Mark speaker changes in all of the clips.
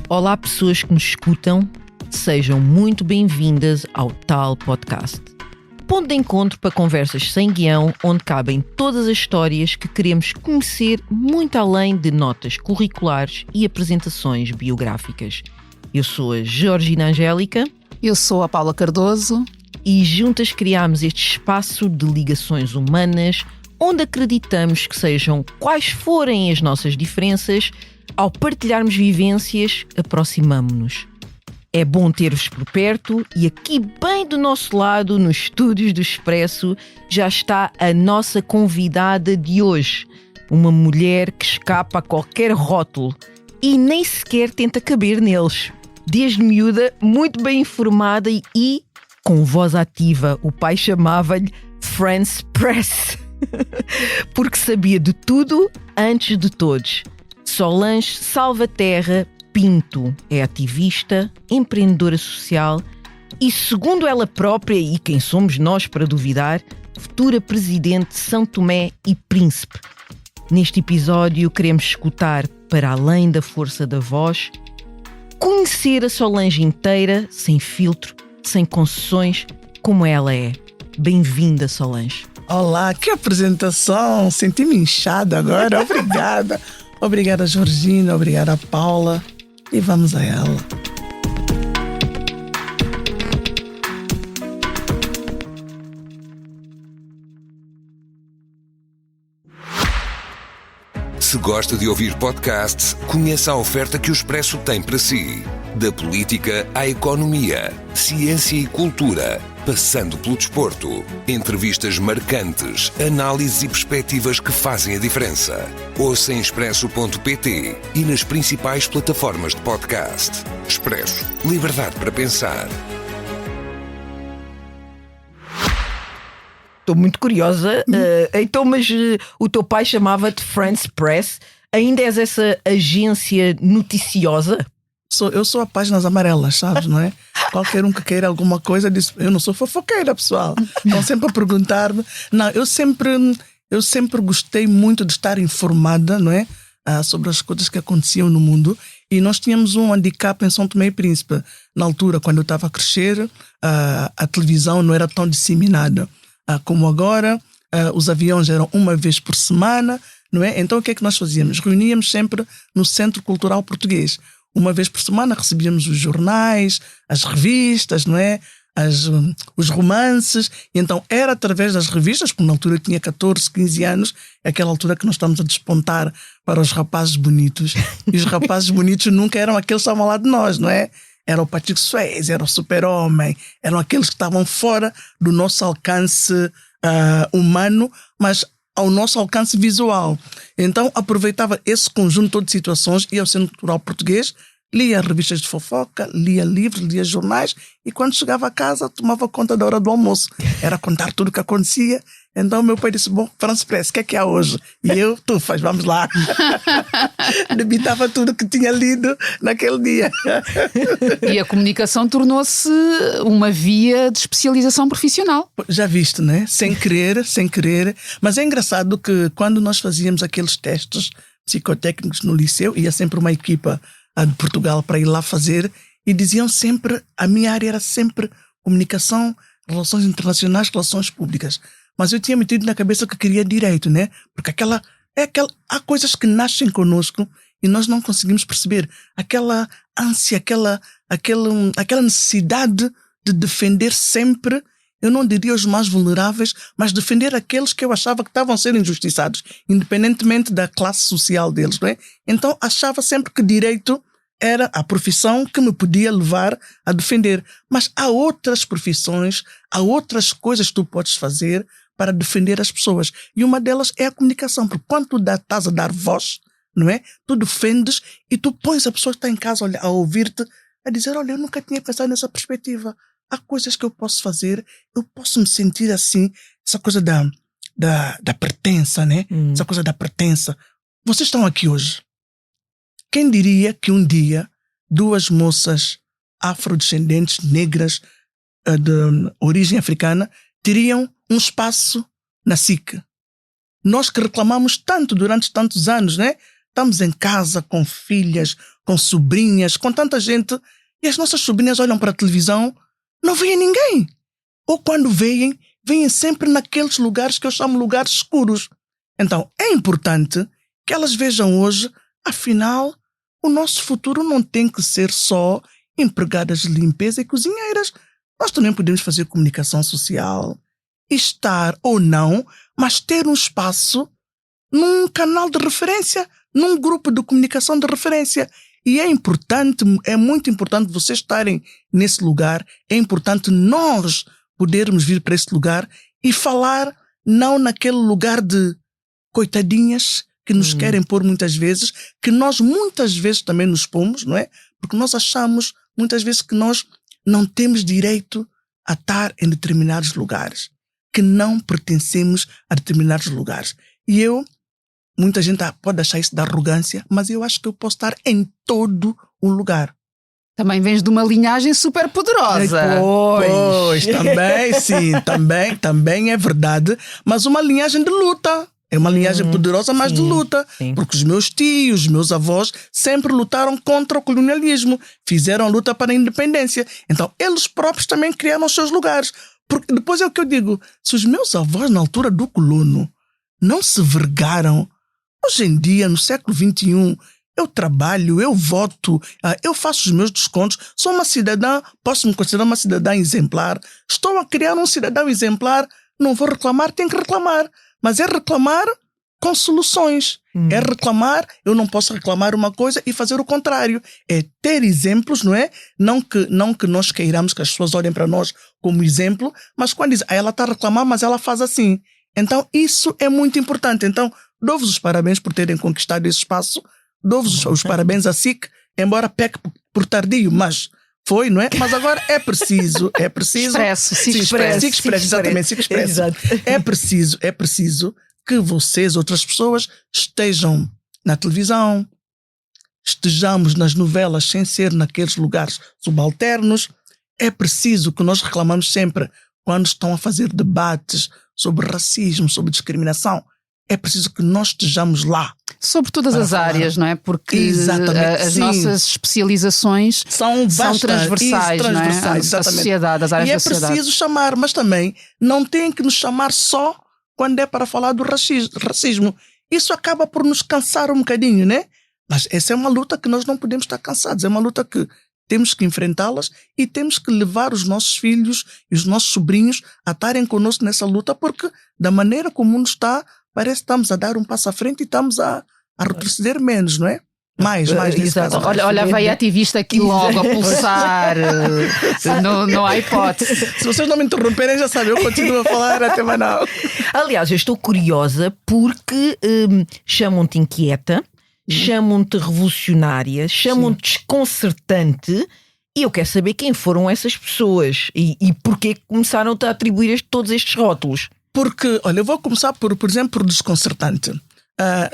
Speaker 1: Olá, pessoas que nos escutam, sejam muito bem-vindas ao Tal Podcast. Ponto de encontro para conversas sem guião, onde cabem todas as histórias que queremos conhecer muito além de notas curriculares e apresentações biográficas. Eu sou a Georgina Angélica.
Speaker 2: Eu sou a Paula Cardoso.
Speaker 1: E juntas criámos este espaço de ligações humanas, onde acreditamos que sejam quais forem as nossas diferenças, ao partilharmos vivências, aproximamo-nos. É bom ter-vos por perto e aqui bem do nosso lado, nos estúdios do Expresso, já está a nossa convidada de hoje. Uma mulher que escapa a qualquer rótulo e nem sequer tenta caber neles. Desde miúda, muito bem informada e com voz ativa, o pai chamava-lhe France Press, porque sabia de tudo antes de todos. Solange Salvaterra Pinto é ativista, empreendedora social e, segundo ela própria, e quem somos nós para duvidar, futura presidente de São Tomé e Príncipe. Neste episódio queremos escutar, para além da força da voz, conhecer a Solange inteira, sem filtro, sem concessões, como ela é. Bem-vinda, Solange.
Speaker 3: Olá, que apresentação! Senti-me inchada agora, obrigada. Obrigada, Georgina, obrigada, Paula. E vamos a ela.
Speaker 4: Se gosta de ouvir podcasts, conheça a oferta que o Expresso tem para si. Da política à economia, ciência e cultura, passando pelo desporto. Entrevistas marcantes, análises e perspectivas que fazem a diferença. Ouça em expresso.pt e nas principais plataformas de podcast. Expresso. Liberdade para pensar.
Speaker 1: Estou muito curiosa. Mas o teu pai chamava-te France Press. Ainda és essa agência noticiosa?
Speaker 3: Eu sou a páginas amarelas, sabes, não é? Qualquer um que queira alguma coisa diz, eu não sou fofoqueira, pessoal. Estão sempre a perguntar-me. Não, eu sempre gostei muito de estar informada, não é? Sobre as coisas que aconteciam no mundo. E nós tínhamos um handicap em São Tomé e Príncipe. Na altura, quando eu estava a crescer, a televisão não era tão disseminada como agora. Os aviões eram uma vez por semana, não é? Então o que é que nós fazíamos? Reuníamos sempre no Centro Cultural Português. Uma vez por semana recebíamos os jornais, as revistas, não é? Os romances. E então era através das revistas, porque na altura eu tinha 14, 15 anos, aquela altura que nós estamos a despontar para os rapazes bonitos. E os rapazes bonitos nunca eram aqueles que estavam lá de nós, não é? Era o Patrick Swayze, era o Super-Homem, eram aqueles que estavam fora do nosso alcance humano, mas ao nosso alcance visual. Então aproveitava esse conjunto todo de situações, ia ao Centro Cultural Português, lia revistas de fofoca, lia livros, lia jornais e quando chegava a casa tomava conta da hora do almoço. Era contar tudo o que acontecia. Então meu pai disse, bom, France Press, o que há hoje? E eu, tu faz, vamos lá. Debitava tudo que tinha lido naquele dia.
Speaker 2: E a comunicação tornou-se uma via de especialização profissional.
Speaker 3: Já viste, né? Sem querer. Mas é engraçado que quando nós fazíamos aqueles testes psicotécnicos no liceu, ia sempre uma equipa de Portugal para ir lá fazer e diziam sempre, a minha área era sempre comunicação, relações internacionais, relações públicas. Mas eu tinha metido na cabeça que queria direito, né? Porque há coisas que nascem connosco e nós não conseguimos perceber. Aquela ânsia, aquela necessidade de defender sempre, eu não diria os mais vulneráveis, mas defender aqueles que eu achava que estavam a ser injustiçados, independentemente da classe social deles, não é? Então achava sempre que direito era a profissão que me podia levar a defender. Mas há outras profissões, há outras coisas que tu podes fazer para defender as pessoas. E uma delas é a comunicação. Porque quando tu estás a dar voz, não é? Tu defendes e tu pões a pessoa que está em casa a ouvir-te a dizer, olha, eu nunca tinha pensado nessa perspectiva. Há coisas que eu posso fazer, eu posso me sentir assim, essa coisa da pertença, né? Essa coisa da pertença. Vocês estão aqui hoje. Quem diria que um dia duas moças afrodescendentes, negras, de origem africana, teriam um espaço na SIC? Nós que reclamamos tanto durante tantos anos, né? estamos em casa com filhas, com sobrinhas, com tanta gente, e as nossas sobrinhas olham para a televisão, não veem ninguém. Ou quando veem sempre naqueles lugares que eu chamo lugares escuros. Então, é importante que elas vejam hoje, afinal, o nosso futuro não tem que ser só empregadas de limpeza e cozinheiras. Nós também podemos fazer comunicação social, estar ou não, mas ter um espaço num canal de referência, num grupo de comunicação de referência. E é importante, é muito importante vocês estarem nesse lugar, é importante nós podermos vir para esse lugar e falar não naquele lugar de coitadinhas que nos querem pôr muitas vezes, que nós muitas vezes também nos pomos, não é? Porque nós achamos muitas vezes que nós não temos direito a estar em determinados lugares, que não pertencemos a determinados lugares. E muita gente pode achar isso de arrogância, mas eu acho que eu posso estar em todo o lugar.
Speaker 2: Também vens de uma linhagem super poderosa.
Speaker 3: Pois, também, sim, também é verdade, mas uma linhagem de luta. É uma linhagem poderosa, mas de luta. Sim. Porque os meus tios, os meus avós sempre lutaram contra o colonialismo. Fizeram a luta para a independência. Então, eles próprios também criaram os seus lugares. Porque depois é o que eu digo. Se os meus avós, na altura do colono, não se vergaram, hoje em dia, no século XXI, eu trabalho, eu voto, eu faço os meus descontos, sou uma cidadã, posso me considerar uma cidadã exemplar, estou a criar um cidadão exemplar, não vou reclamar, tenho que reclamar. Mas é reclamar com soluções. É reclamar, eu não posso reclamar uma coisa e fazer o contrário. É ter exemplos, não é? Não que nós queiramos que as pessoas olhem para nós como exemplo, mas quando dizem, ela está a reclamar, mas ela faz assim. Então, isso é muito importante. Então, dou-vos os parabéns por terem conquistado esse espaço. Dou-vos os parabéns à SIC, embora peque por tardio, mas foi, não é? Mas agora é preciso.
Speaker 2: SIC Expresso,
Speaker 3: exatamente, SIC Expresso. É preciso que vocês, outras pessoas, estejam na televisão, estejamos nas novelas sem ser naqueles lugares subalternos. É preciso que nós reclamamos sempre quando estão a fazer debates sobre racismo, sobre discriminação. É preciso que nós estejamos lá.
Speaker 2: Sobre todas as áreas, não é? Porque as nossas especializações são transversais, não é? Da sociedade, das áreas da sociedade.
Speaker 3: E é preciso chamar, mas também não tem que nos chamar só quando é para falar do racismo. Isso acaba por nos cansar um bocadinho, né? Mas essa é uma luta que nós não podemos estar cansados. É uma luta que temos que enfrentá-las e temos que levar os nossos filhos e os nossos sobrinhos a estarem connosco nessa luta, porque da maneira como o mundo está, parece que estamos a dar um passo à frente e estamos a retroceder menos, não é? Mais
Speaker 2: exato. Olha, veio a ativista aqui logo a pulsar. Não há hipótese.
Speaker 3: Se vocês não me interromperem, já sabem, eu continuo a falar até mais não.
Speaker 1: Aliás, eu estou curiosa porque chamam-te inquieta, chamam-te revolucionária, chamam-te desconcertante, e eu quero saber quem foram essas pessoas e porquê começaram-te a atribuir todos estes rótulos.
Speaker 3: Porque, olha, eu vou começar por exemplo, por desconcertante.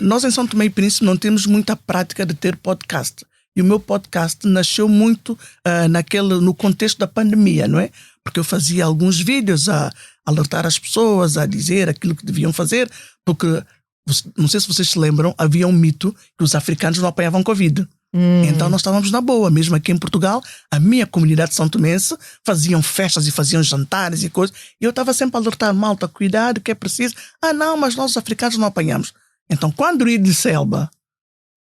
Speaker 3: Nós em São Tomé e Príncipe não temos muita prática de ter podcast. E o meu podcast nasceu muito no contexto da pandemia, não é? Porque eu fazia alguns vídeos a alertar as pessoas, a dizer aquilo que deviam fazer, porque, não sei se vocês se lembram, havia um mito que os africanos não apanhavam Covid. Então nós estávamos na boa, mesmo aqui em Portugal, a minha comunidade são-tomense faziam festas e faziam jantares e coisas, e eu estava sempre a alertar, malta, cuidado que é preciso. Não, mas nós os africanos não apanhamos. Então quando o Idris Elba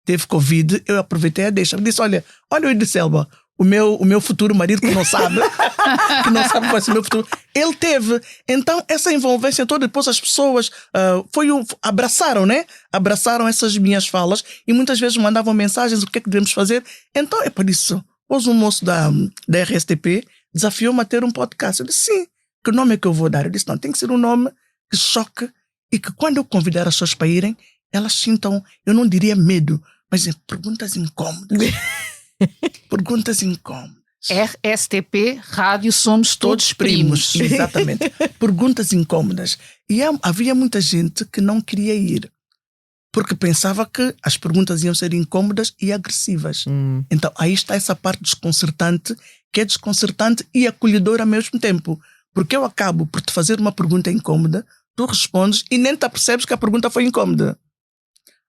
Speaker 3: teve Covid, eu aproveitei a deixa. Eu disse, olha o Idris Elba, o meu futuro marido que não sabe qual vai ser o meu futuro, ele teve. Então essa envolvência toda, depois as pessoas abraçaram, né? Abraçaram essas minhas falas e muitas vezes mandavam mensagens, o que é que devemos fazer. Então é por isso, hoje um moço da RSTP desafiou-me a ter um podcast. Eu disse, sim, que nome é que eu vou dar? Eu disse, não, tem que ser um nome que choque e que quando eu convidar as pessoas para irem, elas sintam, eu não diria medo, mas perguntas incômodas. Perguntas incômodas.
Speaker 2: RSTP, Rádio Somos Todos Primos.
Speaker 3: Exatamente. Perguntas incômodas. E havia muita gente que não queria ir, porque pensava que as perguntas iam ser incômodas e agressivas. Então aí está essa parte desconcertante, que é desconcertante e acolhedora ao mesmo tempo. Porque eu acabo por te fazer uma pergunta incômoda, tu respondes e nem te apercebes que a pergunta foi incômoda.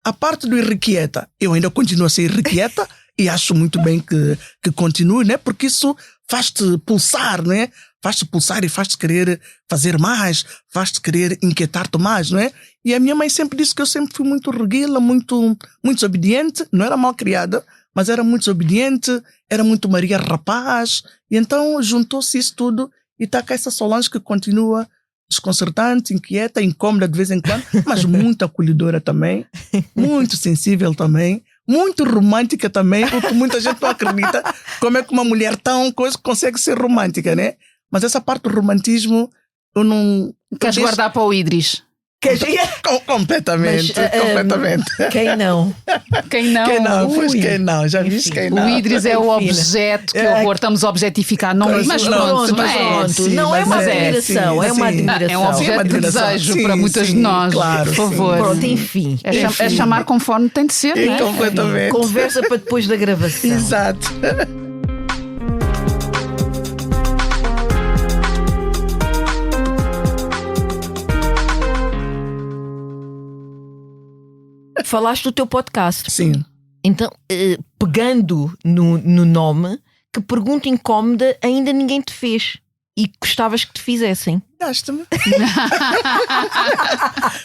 Speaker 3: A parte do irrequieta, eu ainda continuo a ser irrequieta e acho muito bem que continue, né? Porque isso faz-te pulsar, né? Faz-te pulsar e faz-te querer fazer mais, faz-te querer inquietar-te mais, não é? E a minha mãe sempre disse que eu sempre fui muito reguila, muito desobediente, não era mal criada, mas era muito desobediente, era muito Maria rapaz, e então juntou-se isso tudo e está cá essa Solange que continua desconcertante, inquieta, incômoda de vez em quando, mas muito acolhedora também, muito sensível também, muito romântica também, o que muita gente não acredita, como é que uma mulher tão coisa consegue ser romântica, né? Mas essa parte do romantismo, eu não...
Speaker 2: Queres guardar para o Idris?
Speaker 3: Completamente, completamente.
Speaker 1: Quem não?
Speaker 2: Quem não?
Speaker 3: Quem não? Pois quem não? Já viste quem não?
Speaker 2: O Idris é o objeto, que horror, estamos a objetificar. Não, mas pronto,
Speaker 1: não é uma admiração, é uma admiração.
Speaker 2: É um objeto de desejo para muitas de nós,
Speaker 3: claro,
Speaker 2: por favor.
Speaker 1: Pronto, enfim.
Speaker 2: É chamar conforme tem de ser, não é?
Speaker 3: Completamente.
Speaker 1: Conversa para depois da gravação.
Speaker 3: Exato.
Speaker 1: Falaste do teu podcast.
Speaker 3: Sim.
Speaker 1: Então, pegando no nome, que pergunta incómoda ainda ninguém te fez e gostavas que te fizessem?
Speaker 3: Gaste-me.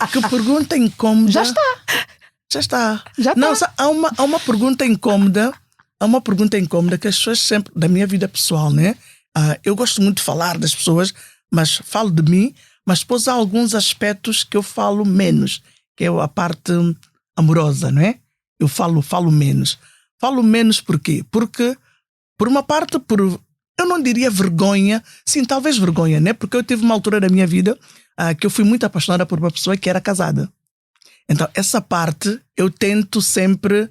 Speaker 3: Que pergunta incómoda.
Speaker 2: Já está.
Speaker 3: Não, há uma pergunta incómoda. Há uma pergunta incómoda que as pessoas sempre, da minha vida pessoal, né? Eu gosto muito de falar das pessoas, mas falo de mim, mas depois há alguns aspectos que eu falo menos, que é a parte amorosa, não é? Eu falo menos. Falo menos por quê? Porque, por uma parte, eu não diria vergonha, sim, talvez vergonha, né? Porque eu tive uma altura da minha vida que eu fui muito apaixonada por uma pessoa que era casada. Então, essa parte eu tento sempre,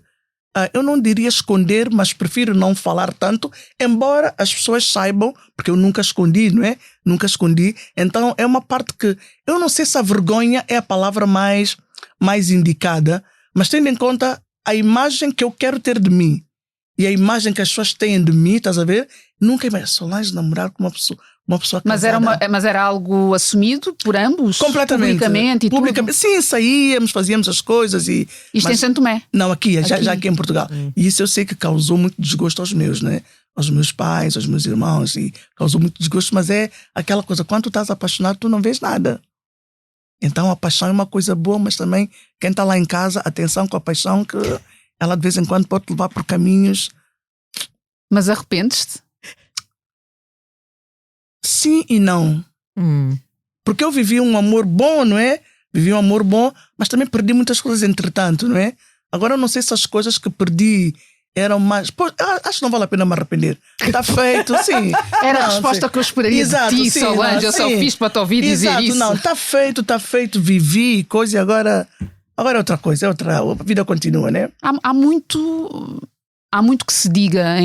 Speaker 3: eu não diria esconder, mas prefiro não falar tanto, embora as pessoas saibam, porque eu nunca escondi, não é? Nunca escondi. Então, é uma parte que, eu não sei se a vergonha é a palavra mais indicada, mas tendo em conta a imagem que eu quero ter de mim e a imagem que as pessoas têm de mim, estás a ver? Nunca imagino Solange namorar com uma pessoa casada.
Speaker 2: Mas era algo assumido por ambos?
Speaker 3: Completamente.
Speaker 2: Publicamente?
Speaker 3: Publicamente. Sim, saíamos, fazíamos as coisas e...
Speaker 2: Isto em Santo Tomé?
Speaker 3: Não, já aqui em Portugal. E isso eu sei que causou muito desgosto aos meus, né? Aos meus pais, aos meus irmãos, e causou muito desgosto, mas é aquela coisa, quando tu estás apaixonado, tu não vês nada. Então a paixão é uma coisa boa, mas também quem está lá em casa, atenção com a paixão, que ela de vez em quando pode te levar por caminhos.
Speaker 2: Mas arrependes-te?
Speaker 3: Sim e não. Porque eu vivi um amor bom, não é? Vivi um amor bom, mas também perdi muitas coisas entretanto, não é? Agora eu não sei se as coisas que perdi eram mais... Pô, acho que não vale a pena me arrepender. Está feito, sim.
Speaker 2: Era a resposta que eu esperaria de ti, Solange. Eu só fiz para te ouvir dizer isso.
Speaker 3: Não, está feito, vivi, coisa, e agora é outra coisa, a vida continua, né?
Speaker 2: Há muito que se diga,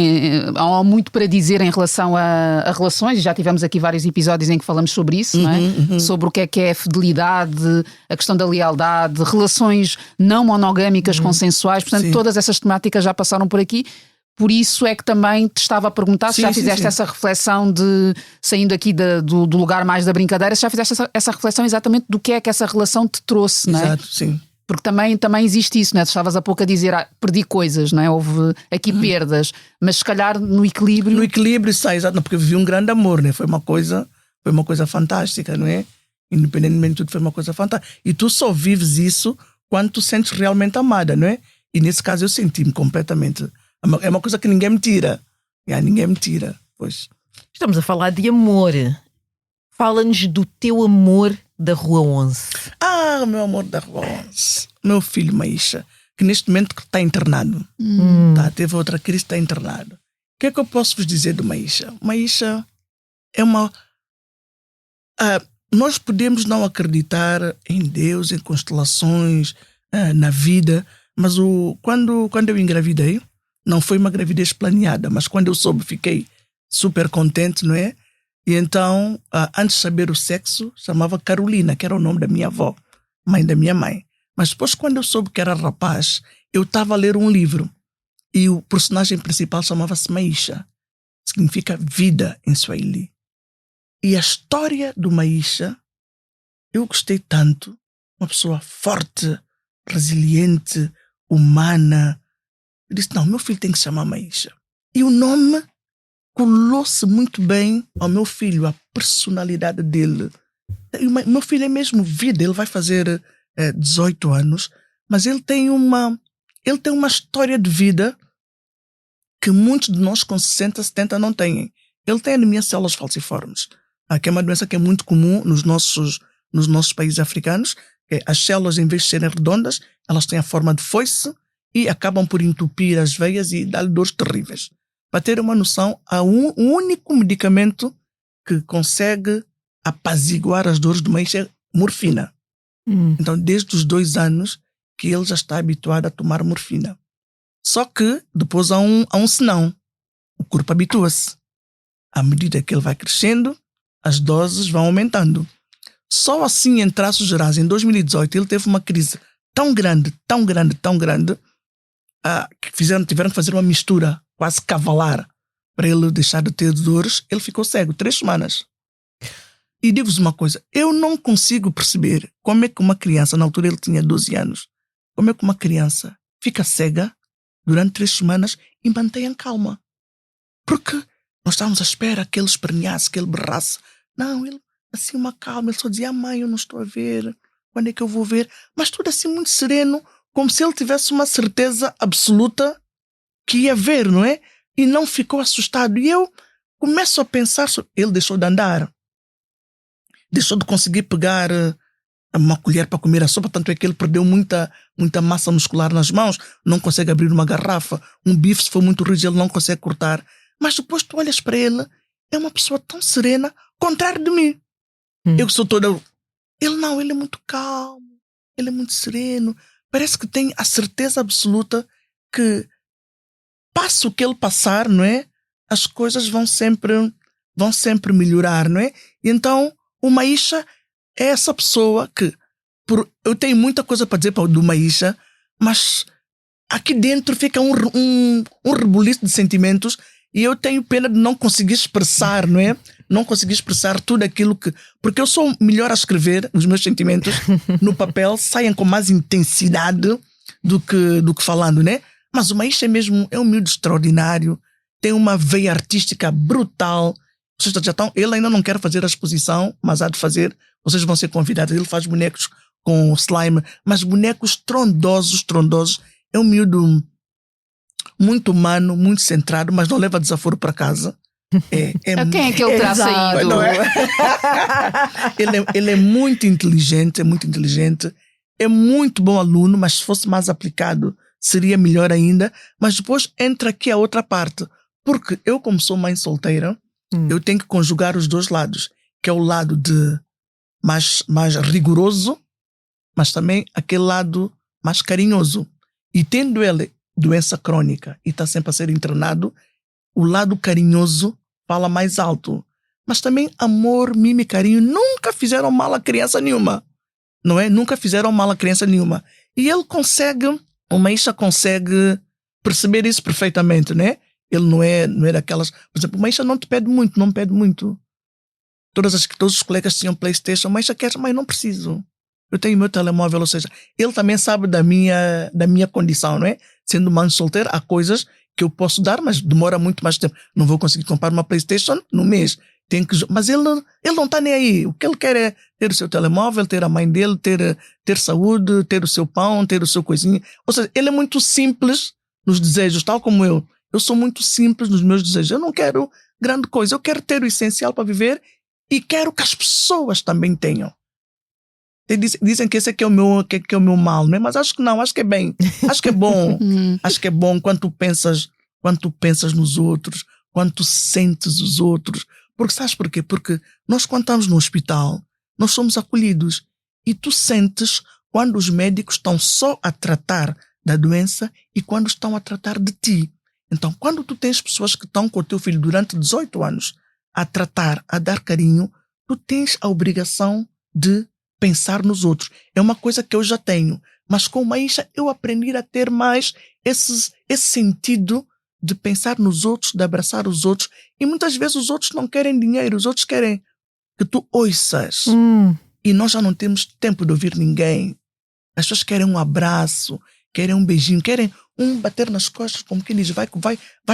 Speaker 2: há muito para dizer em relação a relações, e já tivemos aqui vários episódios em que falamos sobre isso, não é? Sobre o que é fidelidade, a questão da lealdade, relações não monogâmicas consensuais, portanto todas essas temáticas já passaram por aqui. Por isso é que também te estava a perguntar se já fizeste essa reflexão de, saindo aqui do lugar mais da brincadeira, se já fizeste essa reflexão exatamente do que é que essa relação te trouxe, não é?
Speaker 3: Exato, sim.
Speaker 2: Porque também existe isso, não é? Tu estavas há pouco a dizer, perdi coisas, não é? Houve aqui perdas, mas se calhar no equilíbrio...
Speaker 3: No equilíbrio, exato, porque eu vivi um grande amor, né? Foi uma coisa fantástica, não é? Independentemente de tudo, foi uma coisa fantástica. E tu só vives isso quando tu sentes realmente amada, não é? E nesse caso eu senti-me completamente... É uma coisa que ninguém me tira. Ninguém me tira, pois.
Speaker 1: Estamos a falar de amor. Fala-nos do teu amor da Rua 11.
Speaker 3: O meu amor da Rua 11. Meu filho Maísa, que neste momento está internado. Teve outra crise, está internado. O que é que eu posso vos dizer do Maísa? Maísa é uma... nós podemos não acreditar em Deus, em constelações, na vida, mas quando eu engravidei, não foi uma gravidez planeada, mas quando eu soube, fiquei super contente, não é? E então, antes de saber o sexo, chamava Carolina, que era o nome da minha avó, mãe da minha mãe. Mas depois, quando eu soube que era rapaz, eu estava a ler um livro e o personagem principal chamava-se Maísa, significa vida em Swahili. E a história do Maísa, eu gostei tanto, uma pessoa forte, resiliente, humana. Eu disse, não, meu filho tem que se chamar Maísa. E o nome colou-se muito bem ao meu filho, a personalidade dele. E meu filho é mesmo vida, ele vai fazer 18 anos, mas ele tem uma história de vida que muitos de nós com 60, 70 não têm. Ele tem anemia de células falciformes, que é uma doença que é muito comum nos nossos países africanos. As células, em vez de serem redondas, elas têm a forma de foice e acabam por entupir as veias e dar-lhe dores terríveis. Para ter uma noção, há um único medicamento que consegue apaziguar as dores de Maísa é morfina. Então, desde os 2 anos que ele já está habituado a tomar morfina. Só que depois há um senão. O corpo habitua-se. À medida que ele vai crescendo, as doses vão aumentando. Só assim, em traços gerais, em 2018, ele teve uma crise tão grande, que tiveram que fazer uma mistura quase cavalar para ele deixar de ter dores. Ele ficou cego 3 semanas. E digo-vos uma coisa, eu não consigo perceber como é que uma criança, na altura ele tinha 12 anos, como é que uma criança fica cega durante 3 semanas e mantém calma. Porque nós estávamos à espera que ele esperneasse, que ele berrasse. Não, ele assim uma calma, ele só dizia, mãe, eu não estou a ver, quando é que eu vou ver? Mas tudo assim muito sereno, como se ele tivesse uma certeza absoluta que ia ver, não é? E não ficou assustado. E eu começo a pensar, ele deixou de andar, deixou de conseguir pegar uma colher para comer a sopa, tanto é que ele perdeu muita massa muscular nas mãos, não consegue abrir uma garrafa, um bife se for muito rígido ele não consegue cortar. Mas depois tu olhas para ele, é uma pessoa tão serena, contrário de mim. Eu que sou toda... Ele é muito calmo, ele é muito sereno, parece que tem a certeza absoluta que passo o que ele passar, não é? As coisas vão sempre melhorar, não é? E então o Maísa é essa pessoa que eu tenho muita coisa para dizer do Maísa, mas aqui dentro fica um rebuliço de sentimentos e eu tenho pena de não conseguir expressar, não é? Não conseguir expressar tudo aquilo que... Porque eu sou melhor a escrever, os meus sentimentos no papel saem com mais intensidade do que falando, né? Mas o Maísa é um miúdo extraordinário, tem uma veia artística brutal. Vocês já estão... Ele ainda não quer fazer a exposição, mas há de fazer. Vocês vão ser convidados. Ele faz bonecos com slime, mas bonecos trondosos. É um miúdo muito humano, muito centrado, mas não leva desaforo para casa.
Speaker 2: Quem é que ele terá saído?
Speaker 3: Não é? Ele é muito inteligente, é muito bom aluno, mas se fosse mais aplicado seria melhor ainda. Mas depois entra aqui a outra parte, porque eu, como sou mãe solteira, eu tenho que conjugar os 2 lados, que é o lado de mais rigoroso, mas também aquele lado mais carinhoso. E tendo ele doença crônica e está sempre a ser internado, o lado carinhoso fala mais alto. Mas também amor, mimo e carinho nunca fizeram mal a criança nenhuma. Não é? Nunca fizeram mal a criança nenhuma. E ele o Maísa consegue perceber isso perfeitamente, né? Ele não é daquelas... Por exemplo, o Maísa não me pede muito. Todos os colegas tinham PlayStation, o Maísa quer, mas não preciso. Eu tenho meu telemóvel, ou seja, ele também sabe da minha condição, não é? Sendo mãe solteira, há coisas que eu posso dar, mas demora muito mais tempo. Não vou conseguir comprar uma PlayStation no mês. Mas ele não está nem aí. O que ele quer é ter o seu telemóvel, ter a mãe dele, ter saúde, ter o seu pão, ter o seu coisinha. Ou seja, ele é muito simples nos desejos, tal como eu. Eu sou muito simples nos meus desejos. Eu não quero grande coisa. Eu quero ter o essencial para viver e quero que as pessoas também tenham. Dizem que esse aqui é o meu mal, não é? Mas acho que não, acho que é bem. Acho que é bom. Acho que é bom quando tu pensas nos outros, quando tu sentes os outros. Porque sabes porquê? Porque nós, quando estamos no hospital, nós somos acolhidos. E tu sentes quando os médicos estão só a tratar da doença e quando estão a tratar de ti. Então, quando tu tens pessoas que estão com o teu filho durante 18 anos a tratar, a dar carinho, tu tens a obrigação de pensar nos outros. É uma coisa que eu já tenho. Mas com o Maísa eu aprendi a ter mais esse sentido de pensar nos outros, de abraçar os outros. E muitas vezes os outros não querem dinheiro, os outros querem que tu ouças. E nós já não temos tempo de ouvir ninguém. As pessoas querem um abraço, querem um beijinho, querem um bater nas costas, como quem diz, vai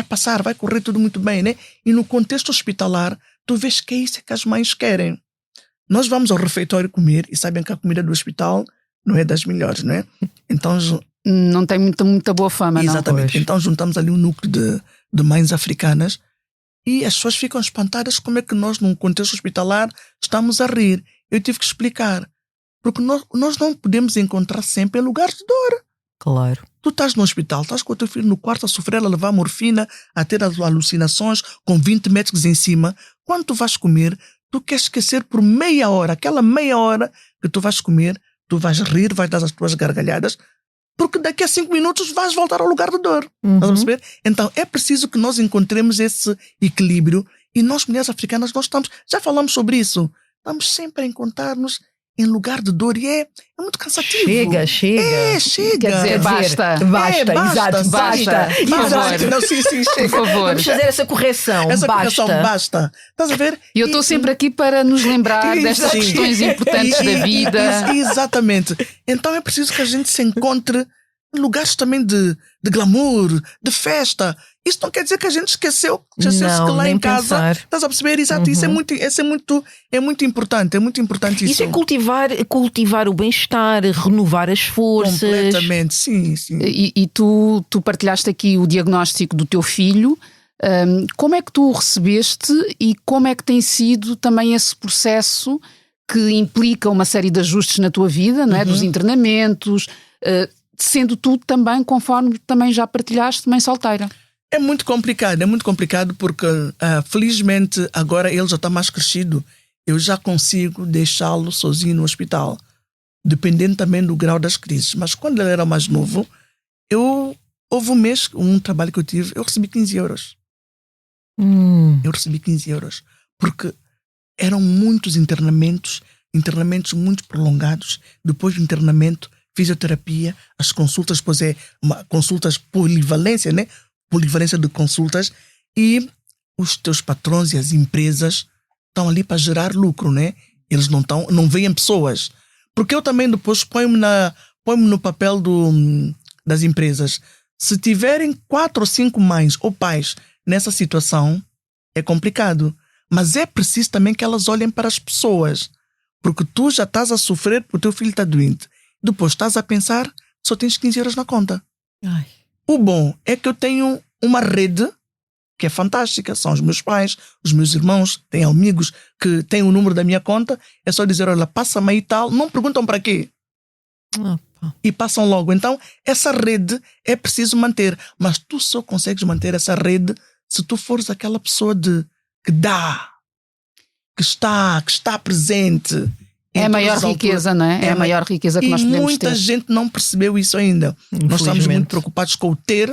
Speaker 3: passar, vai correr tudo muito bem, né? E no contexto hospitalar, tu vês que é isso que as mães querem. Nós vamos ao refeitório comer e sabem que a comida do hospital não é das melhores, não é? Então,
Speaker 2: não tem muita boa fama, não?
Speaker 3: Exatamente. Então juntamos ali um núcleo de mães africanas e as pessoas ficam espantadas como é que nós, num contexto hospitalar, estamos a rir. Eu tive que explicar. Porque nós não podemos encontrar sempre em lugares de dor.
Speaker 1: Claro.
Speaker 3: Tu estás no hospital, estás com o teu filho no quarto a sofrer, a levar morfina, a ter as alucinações, com 20 médicos em cima. Quando tu vais comer, tu queres esquecer por meia hora, aquela meia hora que tu vais comer, tu vais rir, vais dar as tuas gargalhadas, porque daqui a 5 minutos vais voltar ao lugar de dor. Estás a perceber? Então é preciso que nós encontremos esse equilíbrio e nós, mulheres africanas, nós estamos, já falamos sobre isso, estamos sempre a encontrar-nos em lugar de dor e é muito cansativo.
Speaker 1: Chega.
Speaker 3: Chega.
Speaker 2: Quer dizer, basta.
Speaker 3: Exato. Não, sim, chega.
Speaker 2: Por favor.
Speaker 1: Vamos fazer essa correção.
Speaker 3: Basta. Estás a ver?
Speaker 2: E eu estou sempre aqui para nos lembrar destas questões importantes da vida.
Speaker 3: Exatamente. Então é preciso que a gente se encontre em lugares também de glamour, de festa. Isso não quer dizer que a gente esqueceu que lá em casa.
Speaker 1: Pensar.
Speaker 3: Estás a perceber? Exato. Isso é muito importante. É muito importante isso.
Speaker 1: Isso é cultivar o bem-estar, renovar as forças.
Speaker 3: Completamente, sim.
Speaker 2: E tu partilhaste aqui o diagnóstico do teu filho. Como é que tu o recebeste e como é que tem sido também esse processo que implica uma série de ajustes na tua vida, não é? Dos internamentos, sendo tu também, conforme também já partilhaste, mãe solteira?
Speaker 3: É muito complicado porque felizmente agora ele já está mais crescido. Eu já consigo deixá-lo sozinho no hospital, dependendo também do grau das crises. Mas quando ele era mais novo, houve um trabalho que eu tive, eu recebi 15 euros. Eu recebi 15 euros, porque eram muitos internamentos muito prolongados. Depois do internamento, fisioterapia, as consultas, pois consultas polivalência, né? Polivalência de consultas, e os teus patrões e as empresas estão ali para gerar lucro, né? Eles não veem pessoas. Porque eu também depois ponho-me no papel das empresas. Se tiverem 4 ou 5 mães ou pais nessa situação, é complicado. Mas é preciso também que elas olhem para as pessoas. Porque tu já estás a sofrer porque o teu filho está doente. Depois estás a pensar, só tens 15 euros na conta.
Speaker 1: Ai.
Speaker 3: O bom é que eu tenho uma rede que é fantástica. São os meus pais, os meus irmãos, tenho amigos que têm o número da minha conta. É só dizer, olha, passa-me aí e tal. Não perguntam para quê.
Speaker 1: Opa.
Speaker 3: E passam logo. Então, essa rede é preciso manter. Mas tu só consegues manter essa rede se tu fores aquela pessoa que dá, que está presente.
Speaker 2: É a maior riqueza, não é? É a maior riqueza que nós podemos ter.
Speaker 3: E muita gente não percebeu isso ainda. Nós estamos muito preocupados com o ter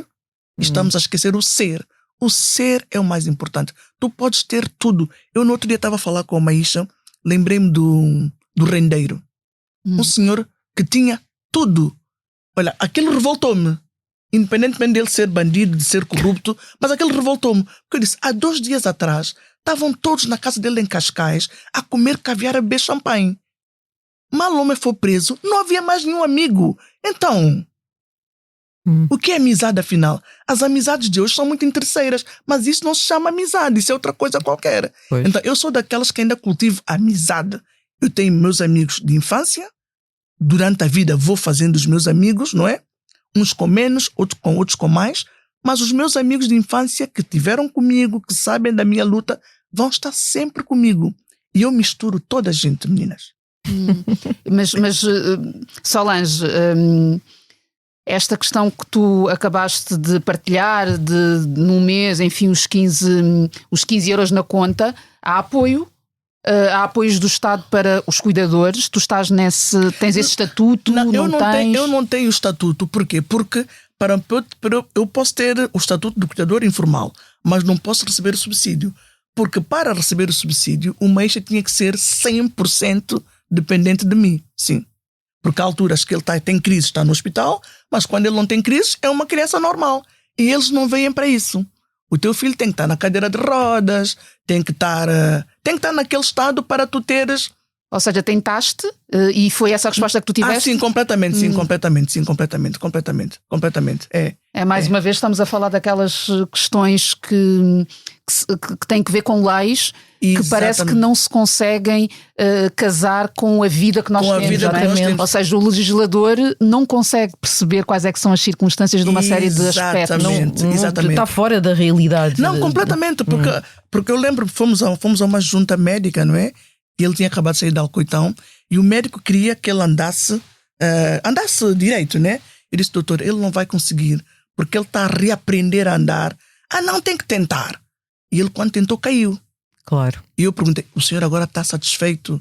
Speaker 3: e estamos a esquecer o ser. O ser é o mais importante. Tu podes ter tudo. Eu no outro dia estava a falar com a Maísa, lembrei-me do rendeiro. Um senhor que tinha tudo. Olha, aquilo revoltou-me. Independentemente dele ser bandido, de ser corrupto, mas aquilo revoltou-me. Porque eu disse, há 2 dias atrás, estavam todos na casa dele em Cascais a comer caviar, a beber champanhe. Mal o homem foi preso, não havia mais nenhum amigo. Então, o que é amizade afinal? As amizades de hoje são muito interesseiras, mas isso não se chama amizade, isso é outra coisa qualquer.
Speaker 1: Pois.
Speaker 3: Então, eu sou daquelas que ainda cultivo amizade. Eu tenho meus amigos de infância, durante a vida vou fazendo os meus amigos, não é? Uns com menos, outros com mais, mas os meus amigos de infância que tiveram comigo, que sabem da minha luta, vão estar sempre comigo. E eu misturo toda a gente, meninas.
Speaker 2: Mas Solange, esta questão que tu acabaste de partilhar, num mês, enfim, os 15 euros na conta, há apoios do Estado para os cuidadores? Tu tens esse estatuto?
Speaker 3: Eu não tenho estatuto. Porquê? Porque eu posso ter o estatuto do cuidador informal, mas não posso receber o subsídio. Porque para receber o subsídio, o Maísa tinha que ser 100% dependente de mim. Sim. Porque há alturas que ele tem crise, está no hospital, mas quando ele não tem crise, é uma criança normal. E eles não vêm para isso. O teu filho tem que estar na cadeira de rodas, tem que estar naquele estado para tu teres
Speaker 2: Ou seja, tentaste e foi essa a resposta que tu tiveste?
Speaker 3: Sim, completamente, completamente.
Speaker 2: É mais uma vez estamos a falar daquelas questões que têm que ver com leis que parece que não se conseguem casar com a vida que nós temos. Ou seja, o legislador não consegue perceber quais é que são as circunstâncias de uma série de aspectos.
Speaker 3: Exatamente.
Speaker 1: Está fora da realidade.
Speaker 3: Não, completamente, porque eu lembro que fomos a uma junta médica, não é? E ele tinha acabado de sair de Alcoitão e o médico queria que ele andasse direito, né? Eu disse, doutor, ele não vai conseguir porque ele está a reaprender a andar. Não, tem que tentar. E ele, quando tentou, caiu.
Speaker 1: Claro.
Speaker 3: E eu perguntei, o senhor agora está satisfeito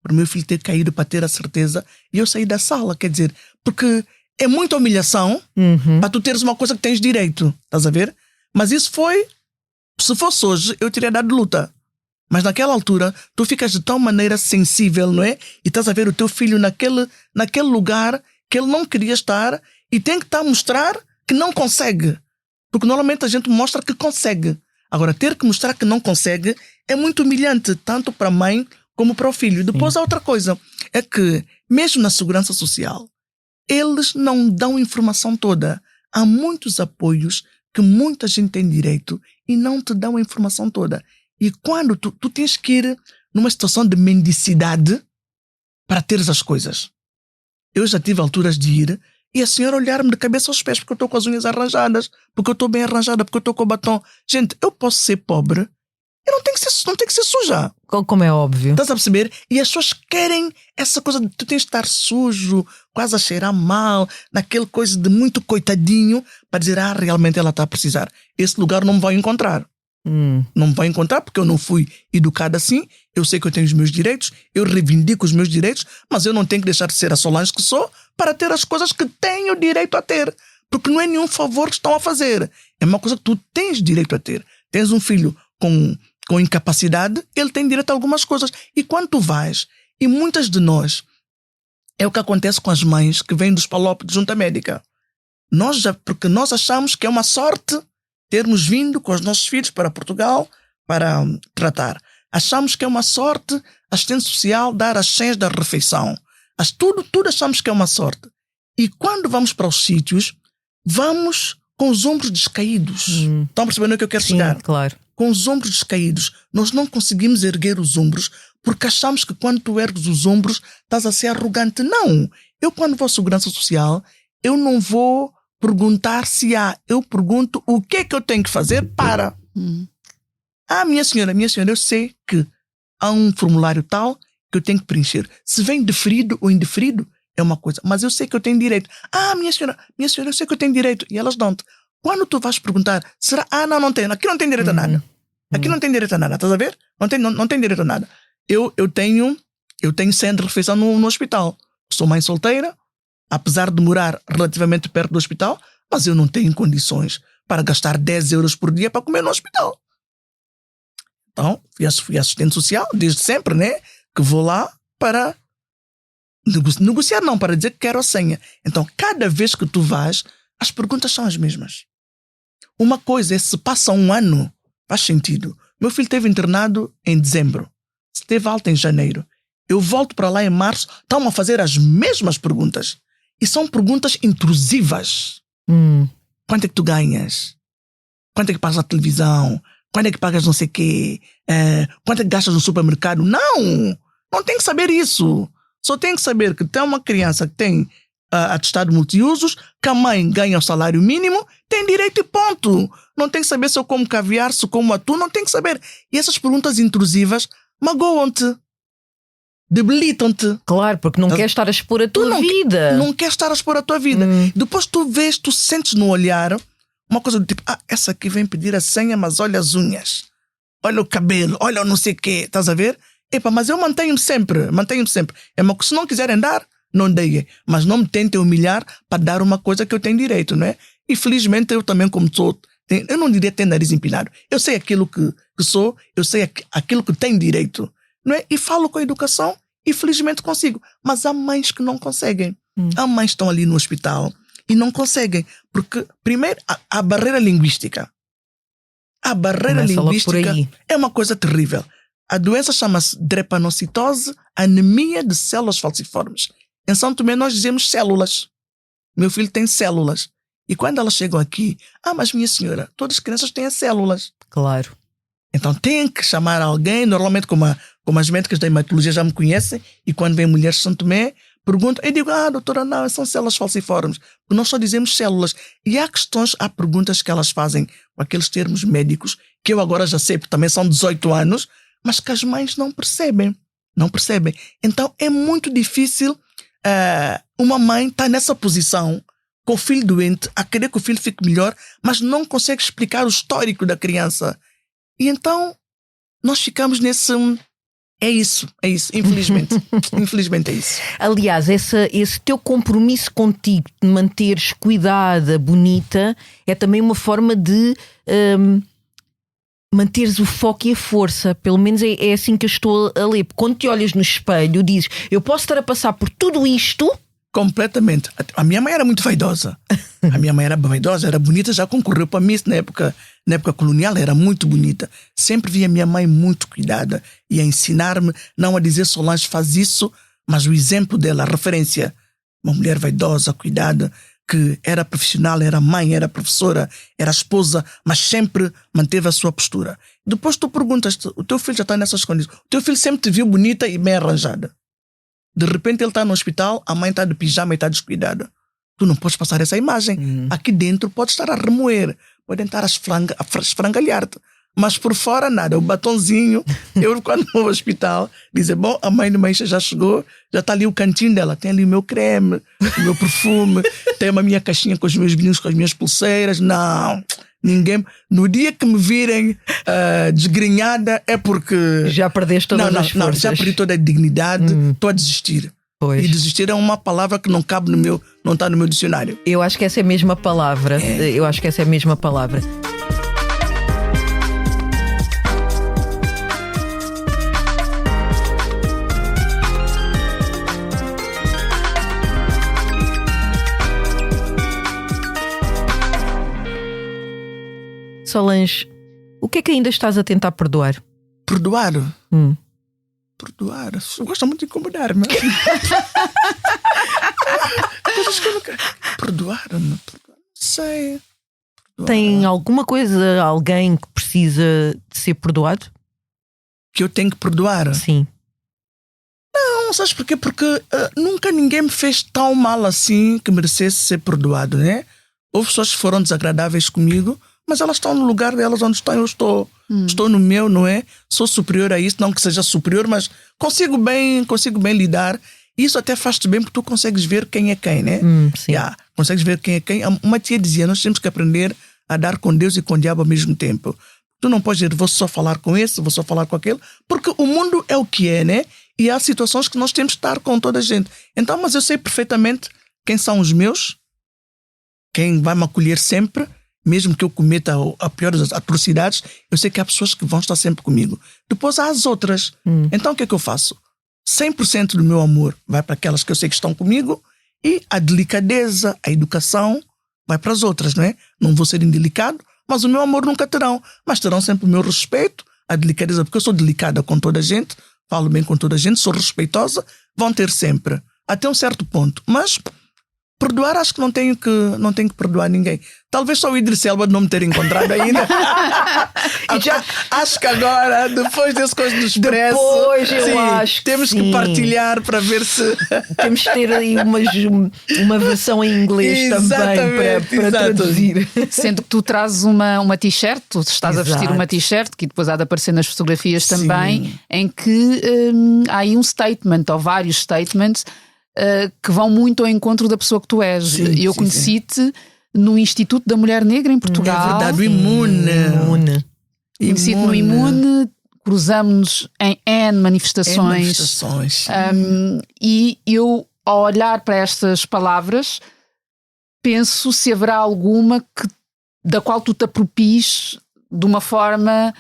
Speaker 3: por meu filho ter caído para ter a certeza? E eu saí da sala, quer dizer, porque é muita humilhação para tu teres uma coisa que tens direito, estás a ver? Mas isso foi, se fosse hoje, eu teria dado luta. Mas naquela altura, tu ficas de tal maneira sensível, não é? E estás a ver o teu filho naquele lugar que ele não queria estar e tem que estar a mostrar que não consegue. Porque normalmente a gente mostra que consegue. Agora, ter que mostrar que não consegue é muito humilhante, tanto para a mãe como para o filho. Depois, a outra coisa é que, mesmo na segurança social, eles não dão informação toda. Há muitos apoios que muita gente tem direito e não te dão a informação toda. E quando tu tens que ir numa situação de mendicidade para teres as coisas. Eu já tive alturas de ir e a senhora olhar-me de cabeça aos pés porque eu estou com as unhas arranjadas, porque eu estou bem arranjada, porque eu estou com o batom. Gente, eu posso ser pobre e não tenho que ser suja.
Speaker 1: Como é óbvio.
Speaker 3: Estás a perceber? E as pessoas querem essa coisa de tu tens de estar sujo, quase a cheirar mal, naquele coisa de muito coitadinho, para dizer, realmente ela está a precisar. Esse lugar não me vai encontrar. Não me vai encontrar porque eu não fui educado assim. Eu sei que eu tenho os meus direitos, eu reivindico os meus direitos, mas eu não tenho que deixar de ser a Solange que sou para ter as coisas que tenho direito a ter, porque não é nenhum favor que estão a fazer, é uma coisa que tu tens direito a ter. Tens um filho com incapacidade, ele tem direito a algumas coisas. E quando tu vais, e muitas de nós, é o que acontece com as mães que vêm dos palopes de junta médica, porque nós achamos que é uma sorte termos vindo com os nossos filhos para Portugal para tratar. Achamos que é uma sorte a assistente social dar as senhas da refeição. Tudo achamos que é uma sorte. E quando vamos para os sítios, vamos com os ombros descaídos. Estão percebendo o que eu quero chegar?
Speaker 1: Claro.
Speaker 3: Com os ombros descaídos. Nós não conseguimos erguer os ombros porque achamos que quando tu ergues os ombros estás a ser arrogante. Não. Eu quando vou à segurança social, eu não vou perguntar se há. Eu pergunto o que é que eu tenho que fazer para. Minha senhora, eu sei que há um formulário tal que eu tenho que preencher. Se vem deferido ou indeferido, é uma coisa. Mas eu sei que eu tenho direito. Minha senhora, eu sei que eu tenho direito. E elas dão-te. Quando tu vais perguntar, será? Não tenho. Aqui não tem direito a nada. Aqui não tem direito a nada. Estás a ver? Não tem direito a nada. Eu tenho senha de refeição no hospital. Sou mãe solteira, apesar de morar relativamente perto do hospital, mas eu não tenho condições para gastar 10 euros por dia para comer no hospital. Então, fui assistente social desde sempre, né? Que vou lá para negociar, não, para dizer que quero a senha. Então, cada vez que tu vais, as perguntas são as mesmas. Uma coisa é se passa um ano, faz sentido. Meu filho esteve internado em dezembro, esteve alta em janeiro. Eu volto para lá em março, estão a fazer as mesmas perguntas. E são perguntas intrusivas. Quanto é que tu ganhas? Quanto é que pagas na televisão? Quanto é que pagas não sei o quê? Quanto é que gastas no supermercado? Não tem que saber isso. Só tem que saber que tem uma criança que tem atestado multiusos, que a mãe ganha o salário mínimo, tem direito e ponto. Não tem que saber se eu como caviar, se eu como atum, não tem que saber. E essas perguntas intrusivas magoam-te. Debilitam-te.
Speaker 1: Claro, porque não queres estar a expor a tua vida.
Speaker 3: Não queres estar a expor a tua vida. Depois tu sentes no olhar uma coisa do tipo, essa aqui vem pedir a senha, mas olha as unhas, olha o cabelo, olha o não sei o quê, estás a ver? Mas eu mantenho-me sempre. Se não quiserem dar, não deem. Mas não me tentem humilhar para dar uma coisa que eu tenho direito, não é? E felizmente eu também, como sou, eu não diria ter nariz empinado. Eu sei aquilo que sou, eu sei aquilo que tenho direito. Não é? E falo com a educação e felizmente consigo. Mas há mães que não conseguem. Há mães que estão ali no hospital e não conseguem. Porque, primeiro, a barreira linguística. A barreira linguística é uma coisa terrível. A doença chama-se drepanocitose, anemia de células falciformes. Em São Tomé nós dizemos células. Meu filho tem células. E quando elas chegam aqui, mas minha senhora, todas as crianças têm as células.
Speaker 1: Claro.
Speaker 3: Então tem que chamar alguém, normalmente como as médicas da hematologia já me conhecem, e quando vem mulheres de São Tomé, perguntam, eu digo, doutora, não, são células falciformes. Porque nós só dizemos células. E há perguntas que elas fazem com aqueles termos médicos, que eu agora já sei, porque também são 18 anos, mas que as mães não percebem. Não percebem. Então é muito difícil uma mãe estar nessa posição, com o filho doente, a querer que o filho fique melhor, mas não consegue explicar o histórico da criança. E então nós ficamos nesse... É isso, infelizmente. Infelizmente é isso.
Speaker 1: Aliás, esse teu compromisso contigo de manteres cuidada, bonita, é também uma forma de manteres o foco e a força. Pelo menos é assim que eu estou a ler. Quando te olhas no espelho, dizes, eu posso estar a passar por tudo isto.
Speaker 3: Completamente. A minha mãe era muito vaidosa. A minha mãe era vaidosa, era bonita, já concorreu para Miss na época colonial, era muito bonita. Sempre via a minha mãe muito cuidada e a ensinar-me, não a dizer Solange faz isso, mas o exemplo dela, a referência. Uma mulher vaidosa, cuidada, que era profissional, era mãe, era professora, era esposa, mas sempre manteve a sua postura. Depois tu perguntas, o teu filho já está nessas condições. O teu filho sempre te viu bonita e bem arranjada. De repente ele está no hospital, a mãe está de pijama e está descuidada. Tu não podes passar essa imagem. Aqui dentro pode estar a remoer, podem estar a esfrangalhar-te. Mas por fora nada, o batonzinho. Eu quando vou ao hospital, dizer, bom, a mãe de Maísa já chegou, já está ali o cantinho dela, tem ali o meu creme, o meu perfume, tem a minha caixinha com os meus brinhos, com as minhas pulseiras. Não, ninguém. No dia que me virem desgrenhada é porque...
Speaker 1: Já perdeste todas as forças.
Speaker 3: Não, já perdi toda a dignidade, estou a desistir.
Speaker 1: Pois.
Speaker 3: E desistir é uma palavra que não cabe não está no meu dicionário.
Speaker 1: Eu acho que essa é a mesma palavra. Eu acho que essa é a mesma palavra. Solange, o que é que ainda estás a tentar perdoar?
Speaker 3: Perdoar? Perdoar? Eu gosto muito de incomodar-me. Coisas que eu nunca... Perdoar-me? Não sei. Perdoar.
Speaker 1: Tem alguma coisa, alguém que precisa de ser perdoado?
Speaker 3: Que eu tenho que perdoar?
Speaker 1: Sim.
Speaker 3: Não, sabes porquê? Porque nunca ninguém me fez tão mal assim que merecesse ser perdoado, né? Houve pessoas que foram desagradáveis comigo, mas elas estão no lugar delas onde estão, eu estou no meu, não é? Sou superior a isso, não que seja superior, mas consigo bem lidar. Isso até faz-te bem porque tu consegues ver quem é quem, né?
Speaker 1: Sim.
Speaker 3: Consegues ver quem é quem. Uma tia dizia, nós temos que aprender a dar com Deus e com o diabo ao mesmo tempo. Tu não podes dizer, vou só falar com esse, vou só falar com aquele, porque o mundo é o que é, né? E há situações que nós temos que estar com toda a gente. Então, mas eu sei perfeitamente quem são os meus, quem vai me acolher sempre. Mesmo que eu cometa a pior das atrocidades, eu sei que há pessoas que vão estar sempre comigo. Depois há as outras. Então o que é que eu faço? 100% do meu amor vai para aquelas que eu sei que estão comigo e a delicadeza, a educação vai para as outras, não é? Não vou ser indelicado, mas o meu amor nunca terão. Mas terão sempre o meu respeito, a delicadeza, porque eu sou delicada com toda a gente, falo bem com toda a gente, sou respeitosa, vão ter sempre. Até um certo ponto. Mas... perdoar, acho que não tenho que perdoar ninguém. Talvez só o Idris Elba não me ter encontrado ainda. Acho que agora, depois desse coisa do Expresso,
Speaker 1: depois eu acho
Speaker 3: temos que partilhar para ver se...
Speaker 1: Temos que ter aí uma versão em inglês também para traduzir.
Speaker 2: Sendo que tu trazes uma t-shirt, tu estás a vestir uma t-shirt, que depois há de aparecer nas fotografias também, em que há aí um statement, ou vários statements, que vão muito ao encontro da pessoa que tu és. Eu conheci-te no Instituto da Mulher Negra em Portugal.
Speaker 3: É verdade, o Imune.
Speaker 2: Conheci-te no Imune, cruzamos-nos em N manifestações. E eu, ao olhar para estas palavras, penso se haverá alguma da qual tu te apropies de uma forma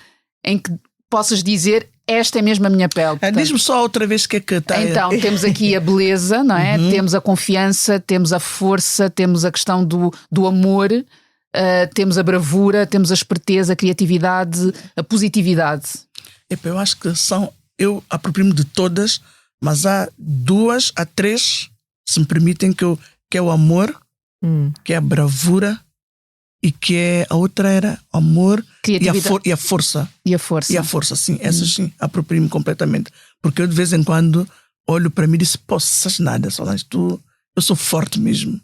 Speaker 2: em que possas dizer: esta é mesmo a minha pele.
Speaker 3: Diz-me só outra vez que é que está.
Speaker 2: Então, temos aqui a beleza, não é? Temos a confiança, temos a força, temos a questão do amor, temos a bravura, temos a esperteza, a criatividade, a positividade.
Speaker 3: Eu acho que eu aproprio-me de todas, mas há 2 a 3, se me permitem, que é o amor, que é a bravura, e que é, a outra era o amor e a força.
Speaker 2: E a força.
Speaker 3: E a força, sim. Essas sim, aproprio-me completamente. Porque eu de vez em quando olho para mim e disse, poças nada, Solange, eu sou forte mesmo.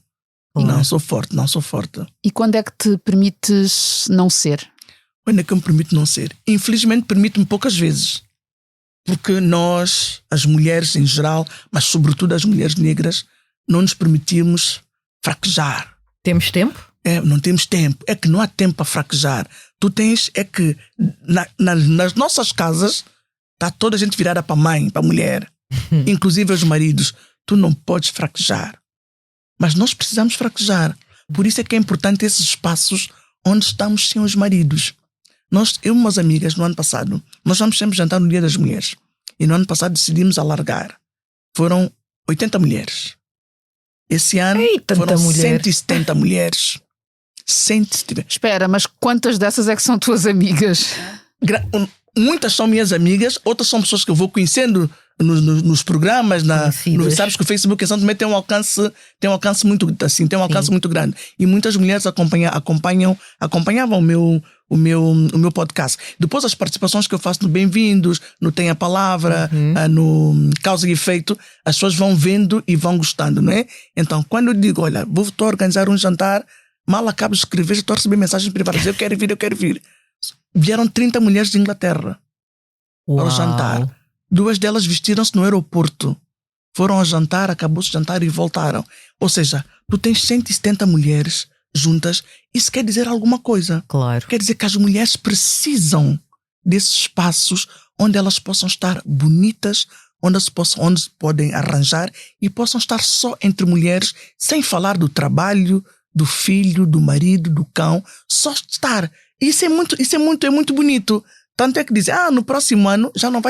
Speaker 3: Não, sou forte.
Speaker 2: E quando é que te permites não ser?
Speaker 3: Quando é que eu me permito não ser? Infelizmente permito-me poucas vezes. Porque nós, as mulheres em geral, mas sobretudo as mulheres negras, não nos permitimos fraquejar.
Speaker 1: Temos tempo?
Speaker 3: Não temos tempo. É que não há tempo para fraquejar. Tu tens, é que nas nossas casas está toda a gente virada para a mãe, para a mulher. Inclusive os maridos. Tu não podes fraquejar. Mas nós precisamos fraquejar. Por isso é que é importante esses espaços onde estamos sem os maridos. Eu e umas amigas, no ano passado, nós vamos sempre jantar no Dia das Mulheres. E no ano passado decidimos alargar. Foram 80 mulheres. Esse ano foram 170 mulheres. 170.
Speaker 2: Espera, mas quantas dessas é que são tuas amigas?
Speaker 3: Muitas são minhas amigas, outras são pessoas que eu vou conhecendo nos programas, sabes que o Facebook também tem um alcance muito assim, tem um alcance muito grande. E muitas mulheres acompanhavam o meu podcast. Depois as participações que eu faço no Bem-vindos, no Tem a Palavra, no Causa e Efeito, as pessoas vão vendo e vão gostando, não é? Então, quando eu digo, olha, estou a organizar um jantar, mal acabo de escrever, estou a receber mensagens privadas, eu quero vir. Vieram 30 mulheres de Inglaterra para o jantar. 2 delas vestiram-se no aeroporto. Foram ao jantar, acabou-se o jantar e voltaram. Ou seja, tu tens 170 mulheres juntas. Isso quer dizer alguma coisa.
Speaker 1: Claro.
Speaker 3: Quer dizer que as mulheres precisam desses espaços onde elas possam estar bonitas, onde podem arranjar e possam estar só entre mulheres, sem falar do trabalho, do filho, do marido, do cão. Só estar. Isso é muito bonito. Tanto é que dizem, no próximo ano já não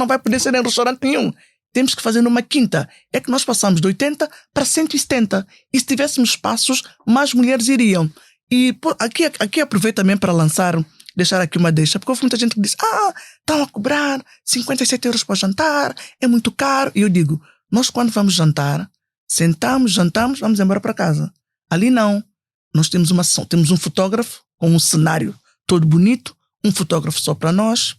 Speaker 3: vai poder ser em restaurante nenhum. Temos que fazer numa quinta. É que nós passamos de 80 para 170. E se tivéssemos espaços, mais mulheres iriam. E aqui aproveito também para deixar aqui uma deixa, porque houve muita gente que diz, estão a cobrar 57 euros para jantar, é muito caro. E eu digo, nós quando vamos jantar, sentamos, jantamos, vamos embora para casa. Ali não. Nós temos um fotógrafo com um cenário todo bonito, um fotógrafo só para nós,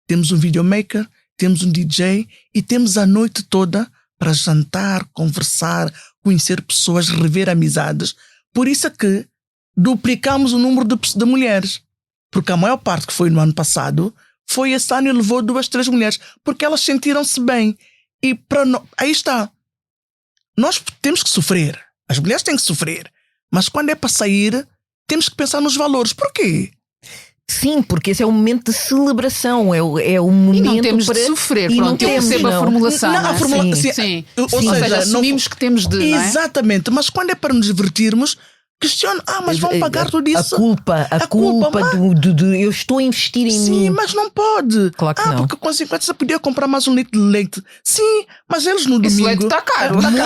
Speaker 3: temos um videomaker, temos um DJ e temos a noite toda para jantar, conversar, conhecer pessoas, rever amizades. Por isso é que duplicamos o número de mulheres. Porque a maior parte que foi no ano passado, foi esse ano e levou 2, 3 mulheres, porque elas sentiram-se bem. E aí está. Nós temos que sofrer. As mulheres têm que sofrer. Mas quando é para sair, temos que pensar nos valores. Porquê?
Speaker 1: Sim, porque esse é o momento de celebração, é o momento
Speaker 2: e não temos
Speaker 1: para
Speaker 2: de sofrer. Pronto, eu percebo a formulação. Sim. Ou seja, assumimos que temos de.
Speaker 3: Exatamente, mas quando é para nos divertirmos, questiona, mas vão pagar tudo isso.
Speaker 1: A culpa do eu estou a investir em mim.
Speaker 3: Sim, mas não pode.
Speaker 1: Claro que não.
Speaker 3: Porque com 50 você podia comprar mais um litro de leite. Sim, mas eles no domingo.
Speaker 2: Esse leite está caro.
Speaker 1: Muito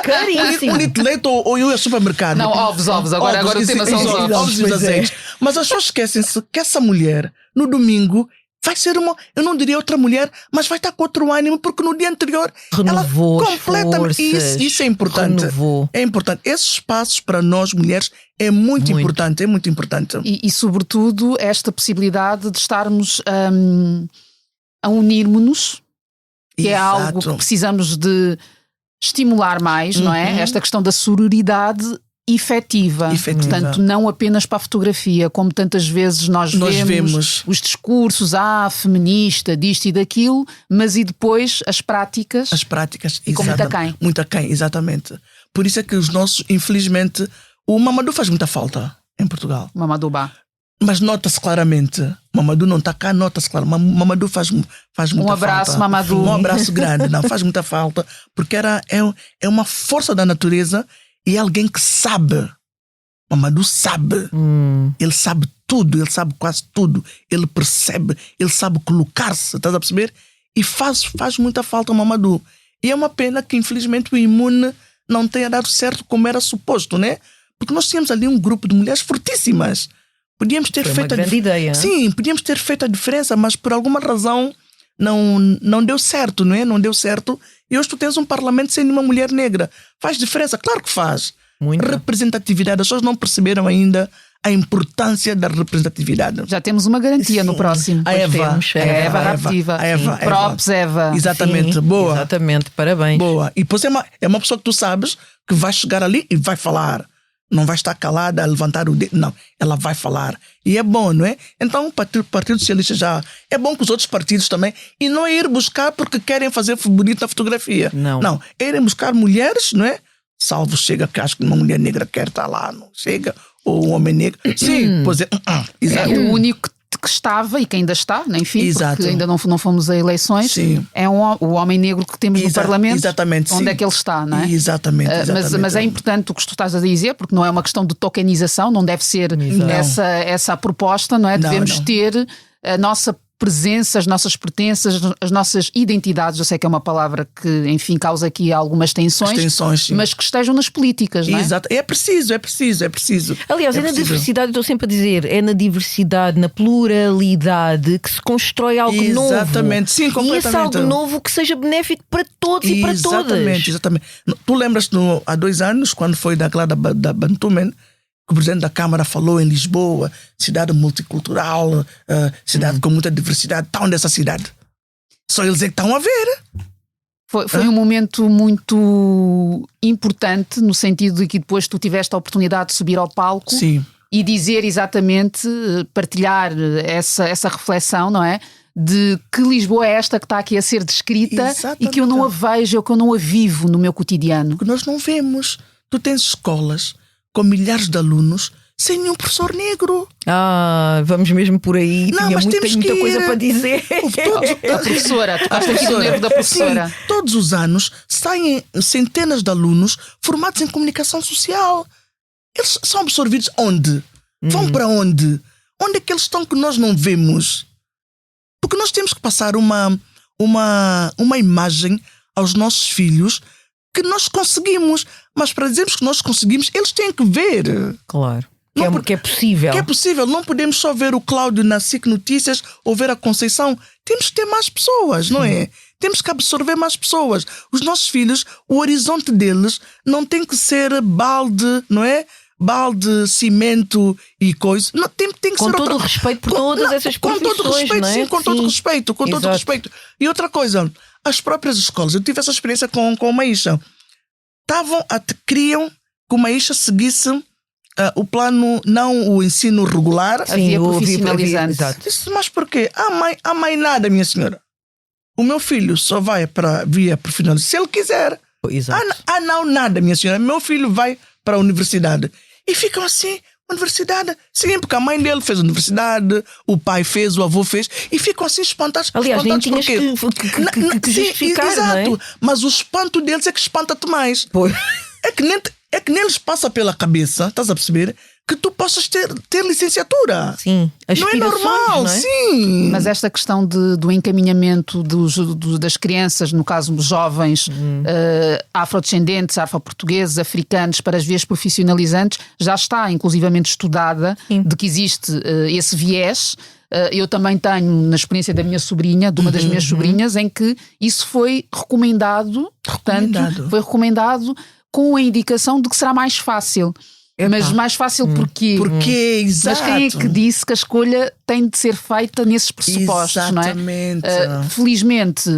Speaker 1: caríssimo.
Speaker 3: Um litro de leite ou eu ao supermercado.
Speaker 2: Não, ovos. Agora o tema são os ovos.
Speaker 3: E os azeites. Mas as pessoas esquecem-se que essa mulher, no domingo, vai ser eu não diria outra mulher, mas vai estar com outro ânimo, porque no dia anterior
Speaker 1: renovou
Speaker 3: ela completamente. Isso é importante.
Speaker 1: Renovou.
Speaker 3: É importante. Esses espaços para nós mulheres é muito importante. É muito importante.
Speaker 2: E sobretudo esta possibilidade de estarmos a unirmos-nos, que é algo que precisamos de estimular mais, não é? Esta questão da sororidade efetiva. Portanto, não apenas para a fotografia, como tantas vezes nós vemos os discursos feminista, disto e daquilo, mas e depois as práticas e com muita quem.
Speaker 3: Muita quem, exatamente. Por isso é que os nossos, infelizmente, o Mamadou faz muita falta em Portugal.
Speaker 2: Mamadou Ba.
Speaker 3: Mas nota-se claramente, Mamadou não está cá, nota-se claramente, Mamadou faz muita falta.
Speaker 2: Um abraço, Mamadou.
Speaker 3: Um abraço grande, não, faz muita falta, porque é uma força da natureza. E alguém que sabe. Mamadou sabe. Ele sabe tudo, ele sabe quase tudo. Ele percebe, ele sabe colocar-se, estás a perceber? E faz muita falta o Mamadou. E é uma pena que infelizmente o Imune não tenha dado certo como era suposto, né? Porque nós tínhamos ali um grupo de mulheres fortíssimas. Podíamos ter
Speaker 1: Foi
Speaker 3: feito
Speaker 1: uma grande ideia.
Speaker 3: Sim, podíamos ter feito a diferença, mas por alguma razão não deu certo, não é? Não deu certo. E hoje tu tens um parlamento sem nenhuma mulher negra. Faz diferença? Claro que faz.
Speaker 1: Muito.
Speaker 3: Representatividade. As pessoas não perceberam ainda a importância da representatividade.
Speaker 2: Já temos uma garantia no próximo.
Speaker 3: A Eva.
Speaker 1: temos,
Speaker 2: A Eva Raptiva.
Speaker 3: A Eva.
Speaker 2: Props, Eva.
Speaker 3: Exatamente.
Speaker 1: Sim,
Speaker 3: Boa.
Speaker 1: Exatamente, parabéns.
Speaker 3: Boa. E depois é uma pessoa que tu sabes que vai chegar ali e vai falar. Não vai estar calada a levantar o dedo. Não, ela vai falar. E é bom, não é? Então o Partido Socialista já... É bom que os outros partidos também... E não é ir buscar porque querem fazer bonito na fotografia.
Speaker 1: Não.
Speaker 3: É irem buscar mulheres, não é? Salvo chega que acho que uma mulher negra quer estar lá, não chega. Ou um homem negro. Sim, pois é. Exato.
Speaker 2: O único que estava e que ainda está, enfim,
Speaker 3: Exato.
Speaker 2: porque ainda não fomos a eleições,
Speaker 3: Sim.
Speaker 2: é o homem negro que temos no Parlamento.
Speaker 3: Exatamente.
Speaker 2: Onde
Speaker 3: sim.
Speaker 2: é que ele está, não é?
Speaker 3: Exatamente.
Speaker 2: Mas é importante o que tu estás a dizer, porque não é uma questão de tokenização, não deve ser essa a proposta, não é? Devemos ter a nossa presença, as nossas pertenças, as nossas identidades. Eu sei que é uma palavra que, enfim, causa aqui algumas tensões,
Speaker 3: sim.
Speaker 2: mas que estejam nas políticas, não é?
Speaker 3: Exato. É preciso.
Speaker 1: Aliás, é na diversidade, eu estou sempre a dizer, é na diversidade, na pluralidade que se constrói algo novo.
Speaker 3: Exatamente, sim, completamente.
Speaker 1: E esse algo novo que seja benéfico para todos e para todas.
Speaker 3: Exatamente. Tu lembras-te há 2 anos, quando foi da Bantumen, que o presidente da Câmara falou em Lisboa, cidade multicultural, cidade com muita diversidade. Estão nessa cidade. Só eles é que estão a ver.
Speaker 2: Foi um momento muito importante, no sentido de que depois tu tiveste a oportunidade de subir ao palco.
Speaker 3: Sim.
Speaker 2: E dizer exatamente, partilhar essa reflexão, não é? De que Lisboa é esta que está aqui a ser descrita.
Speaker 3: Exatamente.
Speaker 2: E que eu não a vejo, que eu não a vivo no meu cotidiano.
Speaker 3: Porque nós não vemos. Tu tens escolas com milhares de alunos sem nenhum professor negro.
Speaker 1: Vamos mesmo por aí.
Speaker 3: Não,
Speaker 1: Tinha
Speaker 3: mas temos
Speaker 1: muita
Speaker 3: que ir.
Speaker 1: coisa para dizer.
Speaker 2: A professora, tocaste aqui no nervo da professora.
Speaker 3: Sim, todos os anos saem centenas de alunos formados em comunicação social. Eles são absorvidos onde? Vão para onde? Onde é que eles estão que nós não vemos? Porque nós temos que passar uma imagem aos nossos filhos que nós conseguimos. Mas para dizermos que nós conseguimos, eles têm que ver.
Speaker 1: Claro.
Speaker 3: Não,
Speaker 1: Que é possível.
Speaker 3: Que é possível. Não podemos só ver o Cláudio na SIC Notícias ou ver a Conceição. Temos que ter mais pessoas, não é? Temos que absorver mais pessoas. Os nossos filhos, o horizonte deles não tem que ser balde, não é? Balde, cimento e coisa. Não, tem que
Speaker 1: com
Speaker 3: ser
Speaker 1: todo o respeito por todas essas profissões,
Speaker 3: com todo respeito,
Speaker 1: não é?
Speaker 3: sim, com todo respeito, com todo respeito. E outra coisa, as próprias escolas, eu tive essa experiência com a Maíša. Queriam que o Maíša seguisse o plano, não o ensino regular.
Speaker 2: Havia profissionalizante.
Speaker 3: Disse, mas porquê? Há mãe nada, minha senhora. O meu filho só vai para via profissionalizante se ele quiser.
Speaker 1: Exato.
Speaker 3: Não, nada, minha senhora. Meu filho vai para a universidade. E ficam assim, universidade. Sim, porque a mãe dele fez universidade, o pai fez, o avô fez, e ficam assim espantados.
Speaker 1: Aliás, nem
Speaker 3: espantados
Speaker 1: tinhas que justificar,
Speaker 3: exato.
Speaker 1: Não é?
Speaker 3: Mas o espanto deles é que espanta-te mais.
Speaker 1: Pois.
Speaker 3: É que nem lhes passa pela cabeça, estás a perceber? Que tu possas ter licenciatura.
Speaker 1: Sim.
Speaker 3: Não é normal,
Speaker 1: não é?
Speaker 3: sim.
Speaker 2: Mas esta questão do encaminhamento das crianças, no caso jovens, afrodescendentes, afroportugueses, africanos, para as vias profissionalizantes, já está inclusivamente estudada, de que existe esse viés. Eu também tenho, na experiência da minha sobrinha, de uma das minhas sobrinhas, em que isso foi recomendado. Portanto, foi recomendado com a indicação de que será mais fácil. Mas mais fácil porquê?
Speaker 3: Porque, exato.
Speaker 2: Mas quem é que disse que a escolha tem de ser feita nesses pressupostos,
Speaker 3: exatamente.
Speaker 2: Não é? Felizmente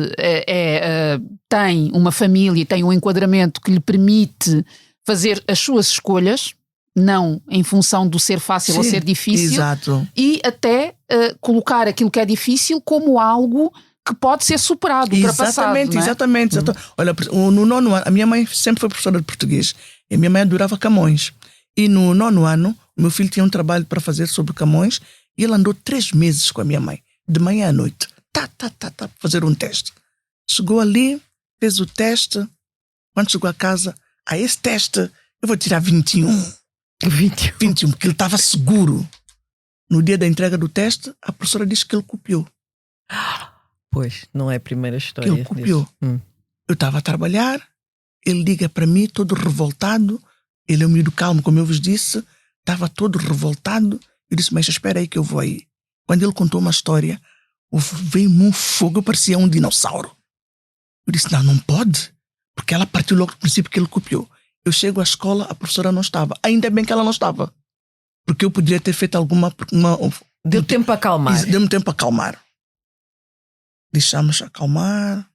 Speaker 2: tem uma família, tem um enquadramento que lhe permite fazer as suas escolhas, não em função do ser fácil ou ser difícil.
Speaker 3: Exato.
Speaker 2: E até colocar aquilo que é difícil como algo que pode ser superado, ultrapassado.
Speaker 3: Exatamente. Olha, no 9º ano, a minha mãe sempre foi professora de português e a minha mãe adorava Camões. E no 9º ano, o meu filho tinha um trabalho para fazer sobre Camões e ele andou 3 meses com a minha mãe, de manhã à noite, para fazer um teste. Chegou ali, fez o teste. Quando chegou a casa, esse teste eu vou tirar 21. 21, porque ele estava seguro. No dia da entrega do teste, a professora disse que ele copiou.
Speaker 1: Pois, não é a primeira história.
Speaker 3: Que ele copiou. Eu estava a trabalhar, ele liga para mim todo revoltado. Ele é um miúdo calmo, como eu vos disse, estava todo revoltado. Eu disse, mas espera aí que eu vou aí. Quando ele contou uma história, veio-me um fogo, parecia um dinossauro. Eu disse, não pode, porque ela partiu logo do princípio que ele copiou. Eu chego à escola, a professora não estava. Ainda bem que ela não estava, porque eu poderia ter feito
Speaker 1: Deu tempo a acalmar.
Speaker 3: Deu-me tempo a acalmar. Deixámos acalmar,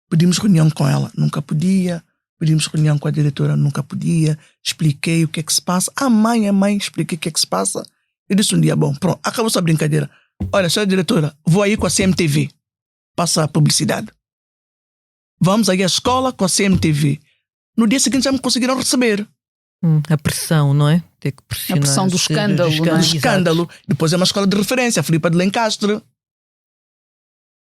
Speaker 3: pedimos reunião com ela, nunca podia. Pedimos reunião com a diretora, nunca podia. Expliquei o que é que se passa. A mãe, expliquei o que é que se passa. Eu disse um dia, bom, pronto, acabou-se a brincadeira. Olha, senhora diretora, vou aí com a CMTV. Passa a publicidade. Vamos aí à escola com a CMTV. No dia seguinte já me conseguiram receber.
Speaker 1: A pressão, não é? Ter que pressionar.
Speaker 2: A pressão do escândalo.
Speaker 3: Do escândalo. Depois é uma escola de referência, a Filipa de Lencastre.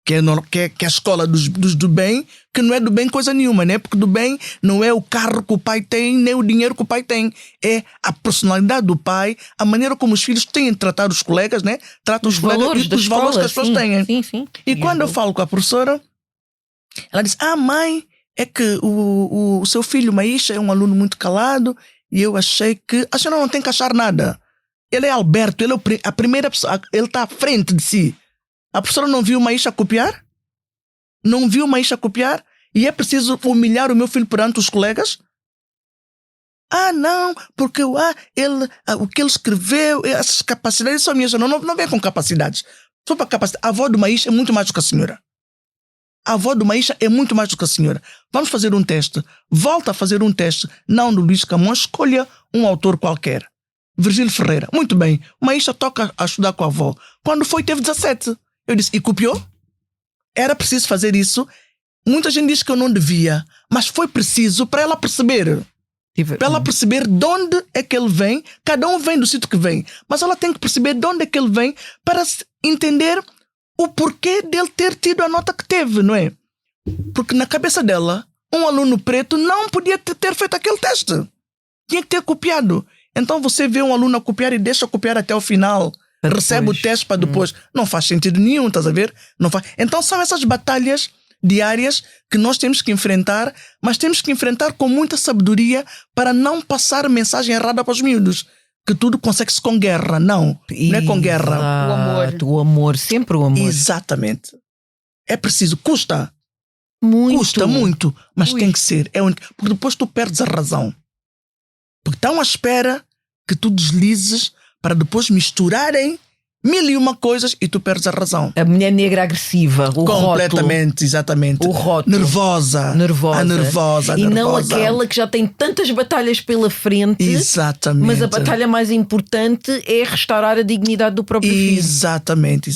Speaker 3: Que é a escola dos do bem, que não é do bem coisa nenhuma, né? Porque do bem não é o carro que o pai tem, nem o dinheiro que o pai tem. É a personalidade do pai, a maneira como os filhos têm de tratar os colegas, né? Tratam os colegas e os valores que as pessoas têm.
Speaker 1: Sim.
Speaker 3: E quando eu falo com a professora, ela diz, mãe, é que o seu filho Maíxa é um aluno muito calado e eu achei que a senhora não tem que achar nada. Ele é Alberto, ele é a primeira pessoa, ele está à frente de si. A professora não viu Maíxa copiar? Não viu Maíxa copiar? E é preciso humilhar o meu filho perante os colegas? Não, porque o que ele escreveu, essas capacidades são minhas. Não vem com capacidades. Só para capacidade. A avó do Maíxa é muito mais do que a senhora. A avó do Maíxa é muito mais do que a senhora. Vamos fazer um teste. Volta a fazer um teste. Não do Luís Camões, escolha um autor qualquer. Virgílio Ferreira. Muito bem. Maíxa toca a estudar com a avó. Quando foi, teve 17. Eu disse, e copiou? Era preciso fazer isso. Muita gente diz que eu não devia, mas foi preciso para ela perceber. Para ela perceber de onde é que ele vem. Cada um vem do sítio que vem, mas ela tem que perceber de onde é que ele vem para entender o porquê dele ter tido a nota que teve, não é? Porque na cabeça dela, um aluno preto não podia ter feito aquele teste. Tinha que ter copiado. Então você vê um aluno a copiar e deixa copiar até o final. Recebe o teste para depois. Não faz sentido nenhum, estás a ver? Não faz. Então são essas batalhas diárias que nós temos que enfrentar, mas temos que enfrentar com muita sabedoria para não passar mensagem errada para os miúdos. Que tudo consegue-se com guerra. Não é com guerra.
Speaker 2: O amor.
Speaker 1: O amor, sempre o amor.
Speaker 3: Exatamente. É preciso, custa.
Speaker 1: Muito.
Speaker 3: Custa muito, mas tem que ser. Porque depois tu perdes a razão. Porque estão à espera que tu deslizes para depois misturarem 1001 coisas e tu perdes a razão.
Speaker 1: A mulher negra agressiva, o
Speaker 3: completamente,
Speaker 1: rótulo.
Speaker 3: Exatamente.
Speaker 1: O rótulo.
Speaker 3: Nervosa. A nervosa.
Speaker 1: E não aquela que já tem tantas batalhas pela frente.
Speaker 3: Exatamente.
Speaker 1: Mas a batalha mais importante é restaurar a dignidade do próprio filho.
Speaker 3: Exatamente.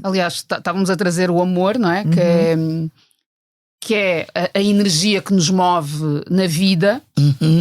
Speaker 2: Aliás, estávamos a trazer o amor, não é? Que é a energia que nos move na vida.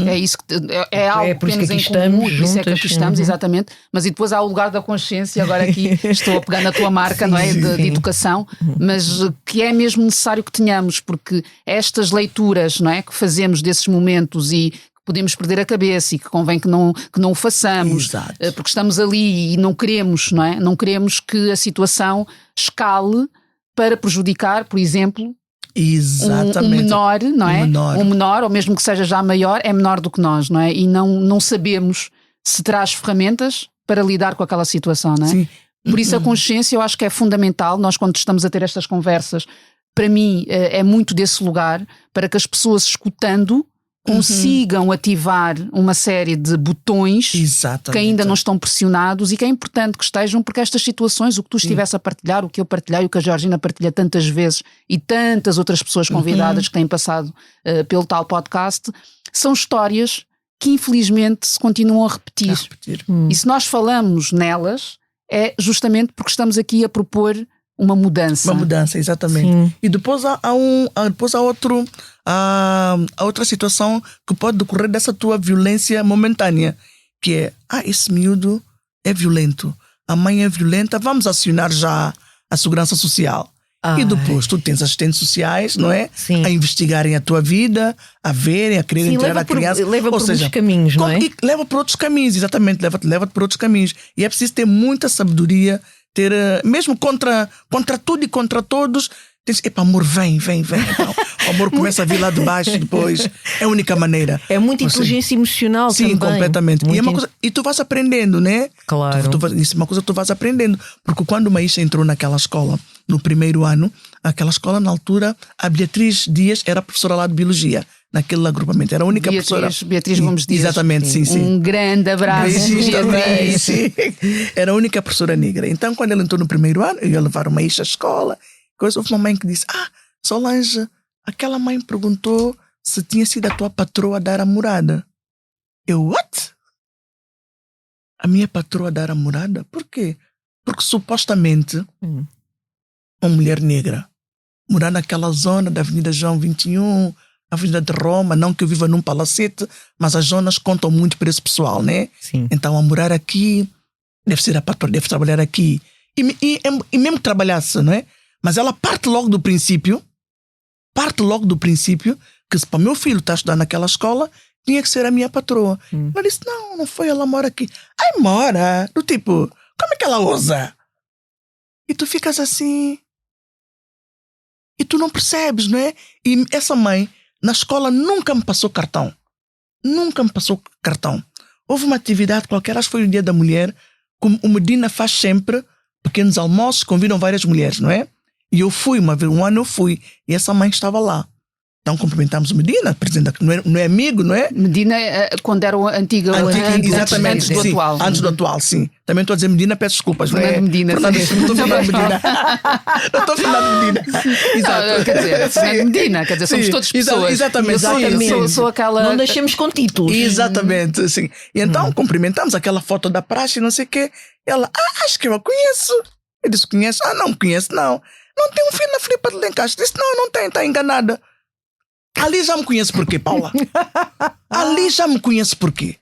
Speaker 2: É isso que é algo que temos em comum, por isso é que aqui estamos, exatamente. Mas e depois há o lugar da consciência, agora aqui estou a pegar na tua marca, não é? De educação, mas que é mesmo necessário que tenhamos, porque estas leituras, não é? Que fazemos desses momentos e podemos perder a cabeça e que convém que não o façamos.
Speaker 3: Exato.
Speaker 2: Porque estamos ali e não queremos, não é? Não queremos que a situação escale para prejudicar, por exemplo,
Speaker 3: exatamente.
Speaker 2: Um menor, não é?
Speaker 3: Um
Speaker 2: menor, ou mesmo que seja já maior, é menor do que nós, não é? E não sabemos se traz ferramentas para lidar com aquela situação, não é?
Speaker 3: Sim.
Speaker 2: Por isso a consciência eu acho que é fundamental. Nós, quando estamos a ter estas conversas, para mim é muito desse lugar, para que as pessoas, escutando, consigam ativar uma série de botões que ainda não estão pressionados e que é importante que estejam, porque estas situações, o que tu estivesse a partilhar, o que eu partilhei, o que a Georgina partilha tantas vezes e tantas outras pessoas convidadas que têm passado pelo tal podcast, são histórias que infelizmente se continuam a repetir. E se nós falamos nelas, é justamente porque estamos aqui a propor uma mudança.
Speaker 3: Uma mudança, exatamente. Sim. E depois há outra situação que pode decorrer dessa tua violência momentânea, que é, esse miúdo é violento, a mãe é violenta, vamos acionar já a segurança social. E depois tu tens assistentes sociais, não é?
Speaker 1: Sim.
Speaker 3: A investigarem a tua vida, a verem, a quererem tirar a criança.
Speaker 1: Leva por outros caminhos, não é?
Speaker 3: E leva por outros caminhos, exatamente, leva-te por outros caminhos. E é preciso ter muita sabedoria, ter, mesmo contra tudo e contra todos, Epa, amor, vem. Então, o amor começa a vir lá de baixo depois. É a única maneira.
Speaker 1: É muita inteligência emocional também.
Speaker 3: Sim, completamente. E, é uma coisa, e tu vais aprendendo, né?
Speaker 1: Claro.
Speaker 3: Isso é uma coisa que tu vais aprendendo. Porque quando o Maísa entrou naquela escola, no primeiro ano, aquela escola, na altura, a Beatriz Dias era professora lá de Biologia. Naquele agrupamento. Era a única professora.
Speaker 2: Beatriz Gomes Dias.
Speaker 3: Exatamente, sim.
Speaker 2: Um grande abraço.
Speaker 3: Também, sim. Era a única professora negra. Então, quando ele entrou no primeiro ano, eu ia levar uma Maísa à escola. Houve uma mãe que disse: Solange, aquela mãe perguntou se tinha sido a tua patroa a dar a morada. Eu, what? A minha patroa a dar a morada? Por quê? Porque supostamente uma mulher negra morar naquela zona da Avenida João 21, Avenida de Roma, não que eu viva num palacete, mas as zonas contam muito para esse pessoal, né?
Speaker 1: Sim.
Speaker 3: Então a morar aqui deve ser a patroa, deve trabalhar aqui. E mesmo que trabalhasse, não é? Mas ela parte logo do princípio que se para o meu filho estar estudando naquela escola, tinha que ser a minha patroa. Ela disse: não foi, ela mora aqui. Ai, mora! Do tipo, como é que ela ousa? E tu ficas assim. E tu não percebes, não é? E essa mãe, na escola, nunca me passou cartão. Houve uma atividade qualquer, acho que foi o Dia da Mulher, como o Medina faz sempre, pequenos almoços, convidam várias mulheres, não é? E eu fui, um ano eu fui, e essa mãe estava lá. Então cumprimentámos o Medina, presidente, que não é amigo, não é?
Speaker 2: Medina, quando era o antigo
Speaker 3: exatamente,
Speaker 2: antes do atual.
Speaker 3: Antes do atual, sim. Também estou a dizer Medina, peço desculpas.
Speaker 2: Fernando Medina.
Speaker 3: Não estou a falar de Medina. Não estou a falar de Medina.
Speaker 2: Exato. Quer dizer, Fernando Medina, quer dizer, somos todas pessoas.
Speaker 3: Exatamente.
Speaker 2: Eu sou aquela...
Speaker 1: Não deixemos com títulos.
Speaker 3: Exatamente, sim. E então cumprimentamos aquela foto da praxe, não sei o quê. Ela, acho que eu a conheço. Eu disse: conheço? Não me conheço, não. Não tem um filho na Filipa de Lencastre. Disse: não tem, está enganada. Ali já me conhece por quê, Paula? Ali já me conhece por quê?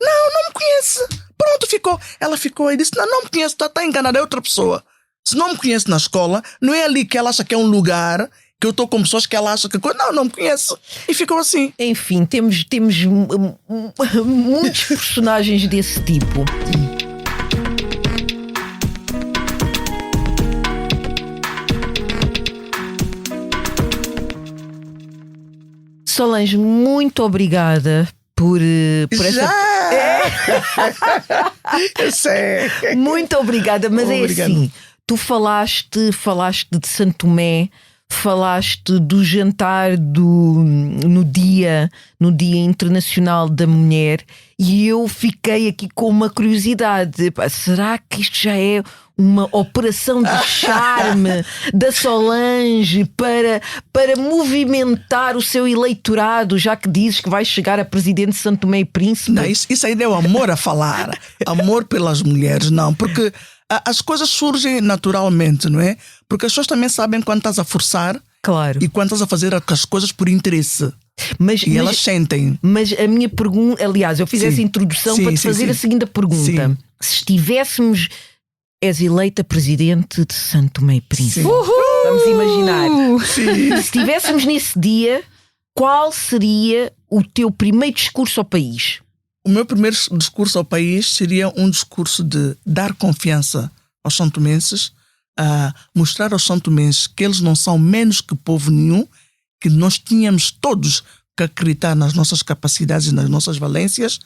Speaker 3: Não me conhece. Pronto, ficou. Ela ficou e disse: não me conhece, está enganada, é outra pessoa. Se não me conhece na escola, não é ali que ela acha que é um lugar que eu estou com pessoas que ela acha que... Não me conhece. E ficou assim.
Speaker 1: Enfim, temos muitos personagens desse tipo. Solange, muito obrigada por essa...
Speaker 3: Eu sei.
Speaker 1: Muito obrigada, mas
Speaker 3: Obrigado.
Speaker 1: É assim, tu falaste de Santo Tomé, falaste do jantar no Dia Internacional da Mulher, e eu fiquei aqui com uma curiosidade. Será que isto já é uma operação de charme da Solange para movimentar o seu eleitorado, já que dizes que vai chegar a presidente de Santo Tomé e Príncipe?
Speaker 3: Não, isso aí deu amor a falar. Amor pelas mulheres, não. Porque as coisas surgem naturalmente, não é? Porque as pessoas também sabem quando estás a forçar,
Speaker 1: claro,
Speaker 3: e quando estás a fazer as coisas por interesse. E elas sentem.
Speaker 1: Mas a minha pergunta, aliás, eu fiz essa introdução para te fazer a seguinte pergunta. Se estivéssemos... És eleita presidente de Santo Tomé e Príncipe. Vamos imaginar.
Speaker 3: Sim.
Speaker 1: Se estivéssemos nesse dia, qual seria o teu primeiro discurso ao país?
Speaker 3: O meu primeiro discurso ao país seria um discurso de dar confiança aos santomenses, mostrar aos santomenses que eles não são menos que povo nenhum, que nós tínhamos todos que acreditar nas nossas capacidades e nas nossas valências,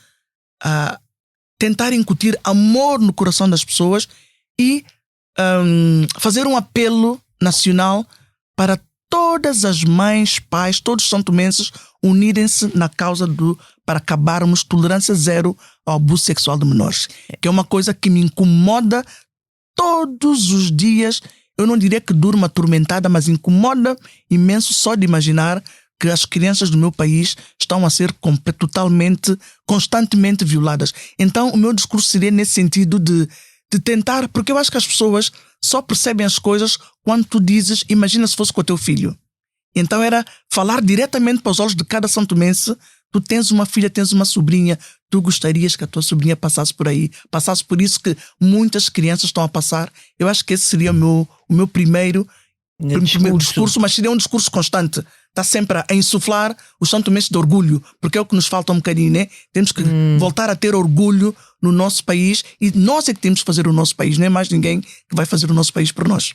Speaker 3: tentar incutir amor no coração das pessoas e fazer um apelo nacional para todas as mães, pais, todos os santomenses unirem-se na causa para acabarmos tolerância zero ao abuso sexual de menores, que é uma coisa que me incomoda todos os dias. Eu não diria que durmo atormentada, mas incomoda imenso só de imaginar que as crianças do meu país estão a ser constantemente violadas. Então o meu discurso seria nesse sentido de tentar, porque eu acho que as pessoas só percebem as coisas quando tu dizes: imagina se fosse com o teu filho. Então era falar diretamente para os olhos de cada santomense: tu tens uma filha, tens uma sobrinha, tu gostarias que a tua sobrinha passasse por aí, passasse por isso que muitas crianças estão a passar. Eu acho que esse seria o meu primeiro discurso, mas seria um discurso constante. Está sempre a insuflar os santomenses de orgulho, porque é o que nos falta um bocadinho, né? Temos que voltar a ter orgulho no nosso país, e nós é que temos que fazer o nosso país, não é mais ninguém que vai fazer o nosso país por nós.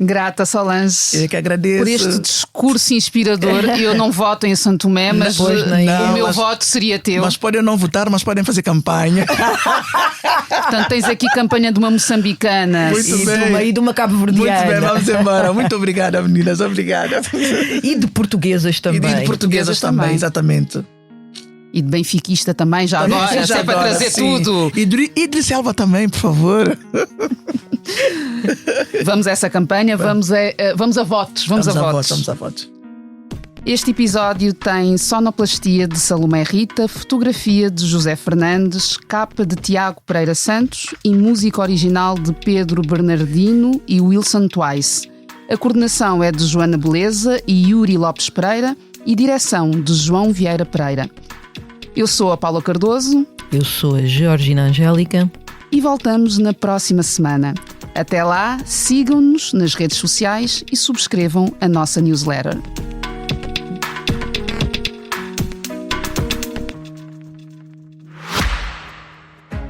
Speaker 2: Grata, Solange.
Speaker 3: Eu que agradeço.
Speaker 2: Por este discurso inspirador. Eu não voto em São Tomé, mas o meu voto seria teu.
Speaker 3: Mas podem não votar, mas podem fazer campanha.
Speaker 2: Portanto, tens aqui campanha de uma moçambicana
Speaker 1: E de uma cabo-verdiana.
Speaker 3: Muito bem, vamos embora. Muito obrigada, meninas. Obrigada.
Speaker 1: E de portuguesas também.
Speaker 3: E de portuguesas também, exatamente.
Speaker 2: E de benfiquista também, já agora.
Speaker 3: Já
Speaker 2: é para trazer tudo.
Speaker 3: E de Selva também, por favor.
Speaker 2: Vamos a essa campanha, vamos a votos. Vamos a votos. Este episódio tem sonoplastia de Salomé Rita, fotografia de José Fernandes, capa de Tiago Pereira Santos e música original de Pedro Bernardino e Wilson Twice. A coordenação é de Joana Beleza e Yuri Lopes Pereira e direção de João Vieira Pereira. Eu sou a Paula Cardoso.
Speaker 1: Eu sou a Georgina Angélica.
Speaker 2: E voltamos na próxima semana. Até lá, sigam-nos nas redes sociais e subscrevam a nossa newsletter.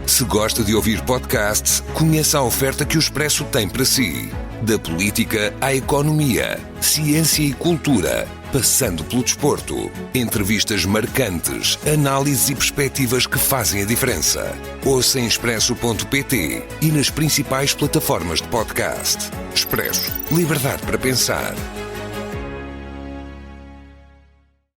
Speaker 4: Se gosta de ouvir podcasts, conheça a oferta que o Expresso tem para si. Da política à economia, ciência e cultura, passando pelo desporto. Entrevistas marcantes, análises e perspectivas que fazem a diferença. Ouça em expresso.pt e nas principais plataformas de podcast. Expresso. Liberdade para pensar.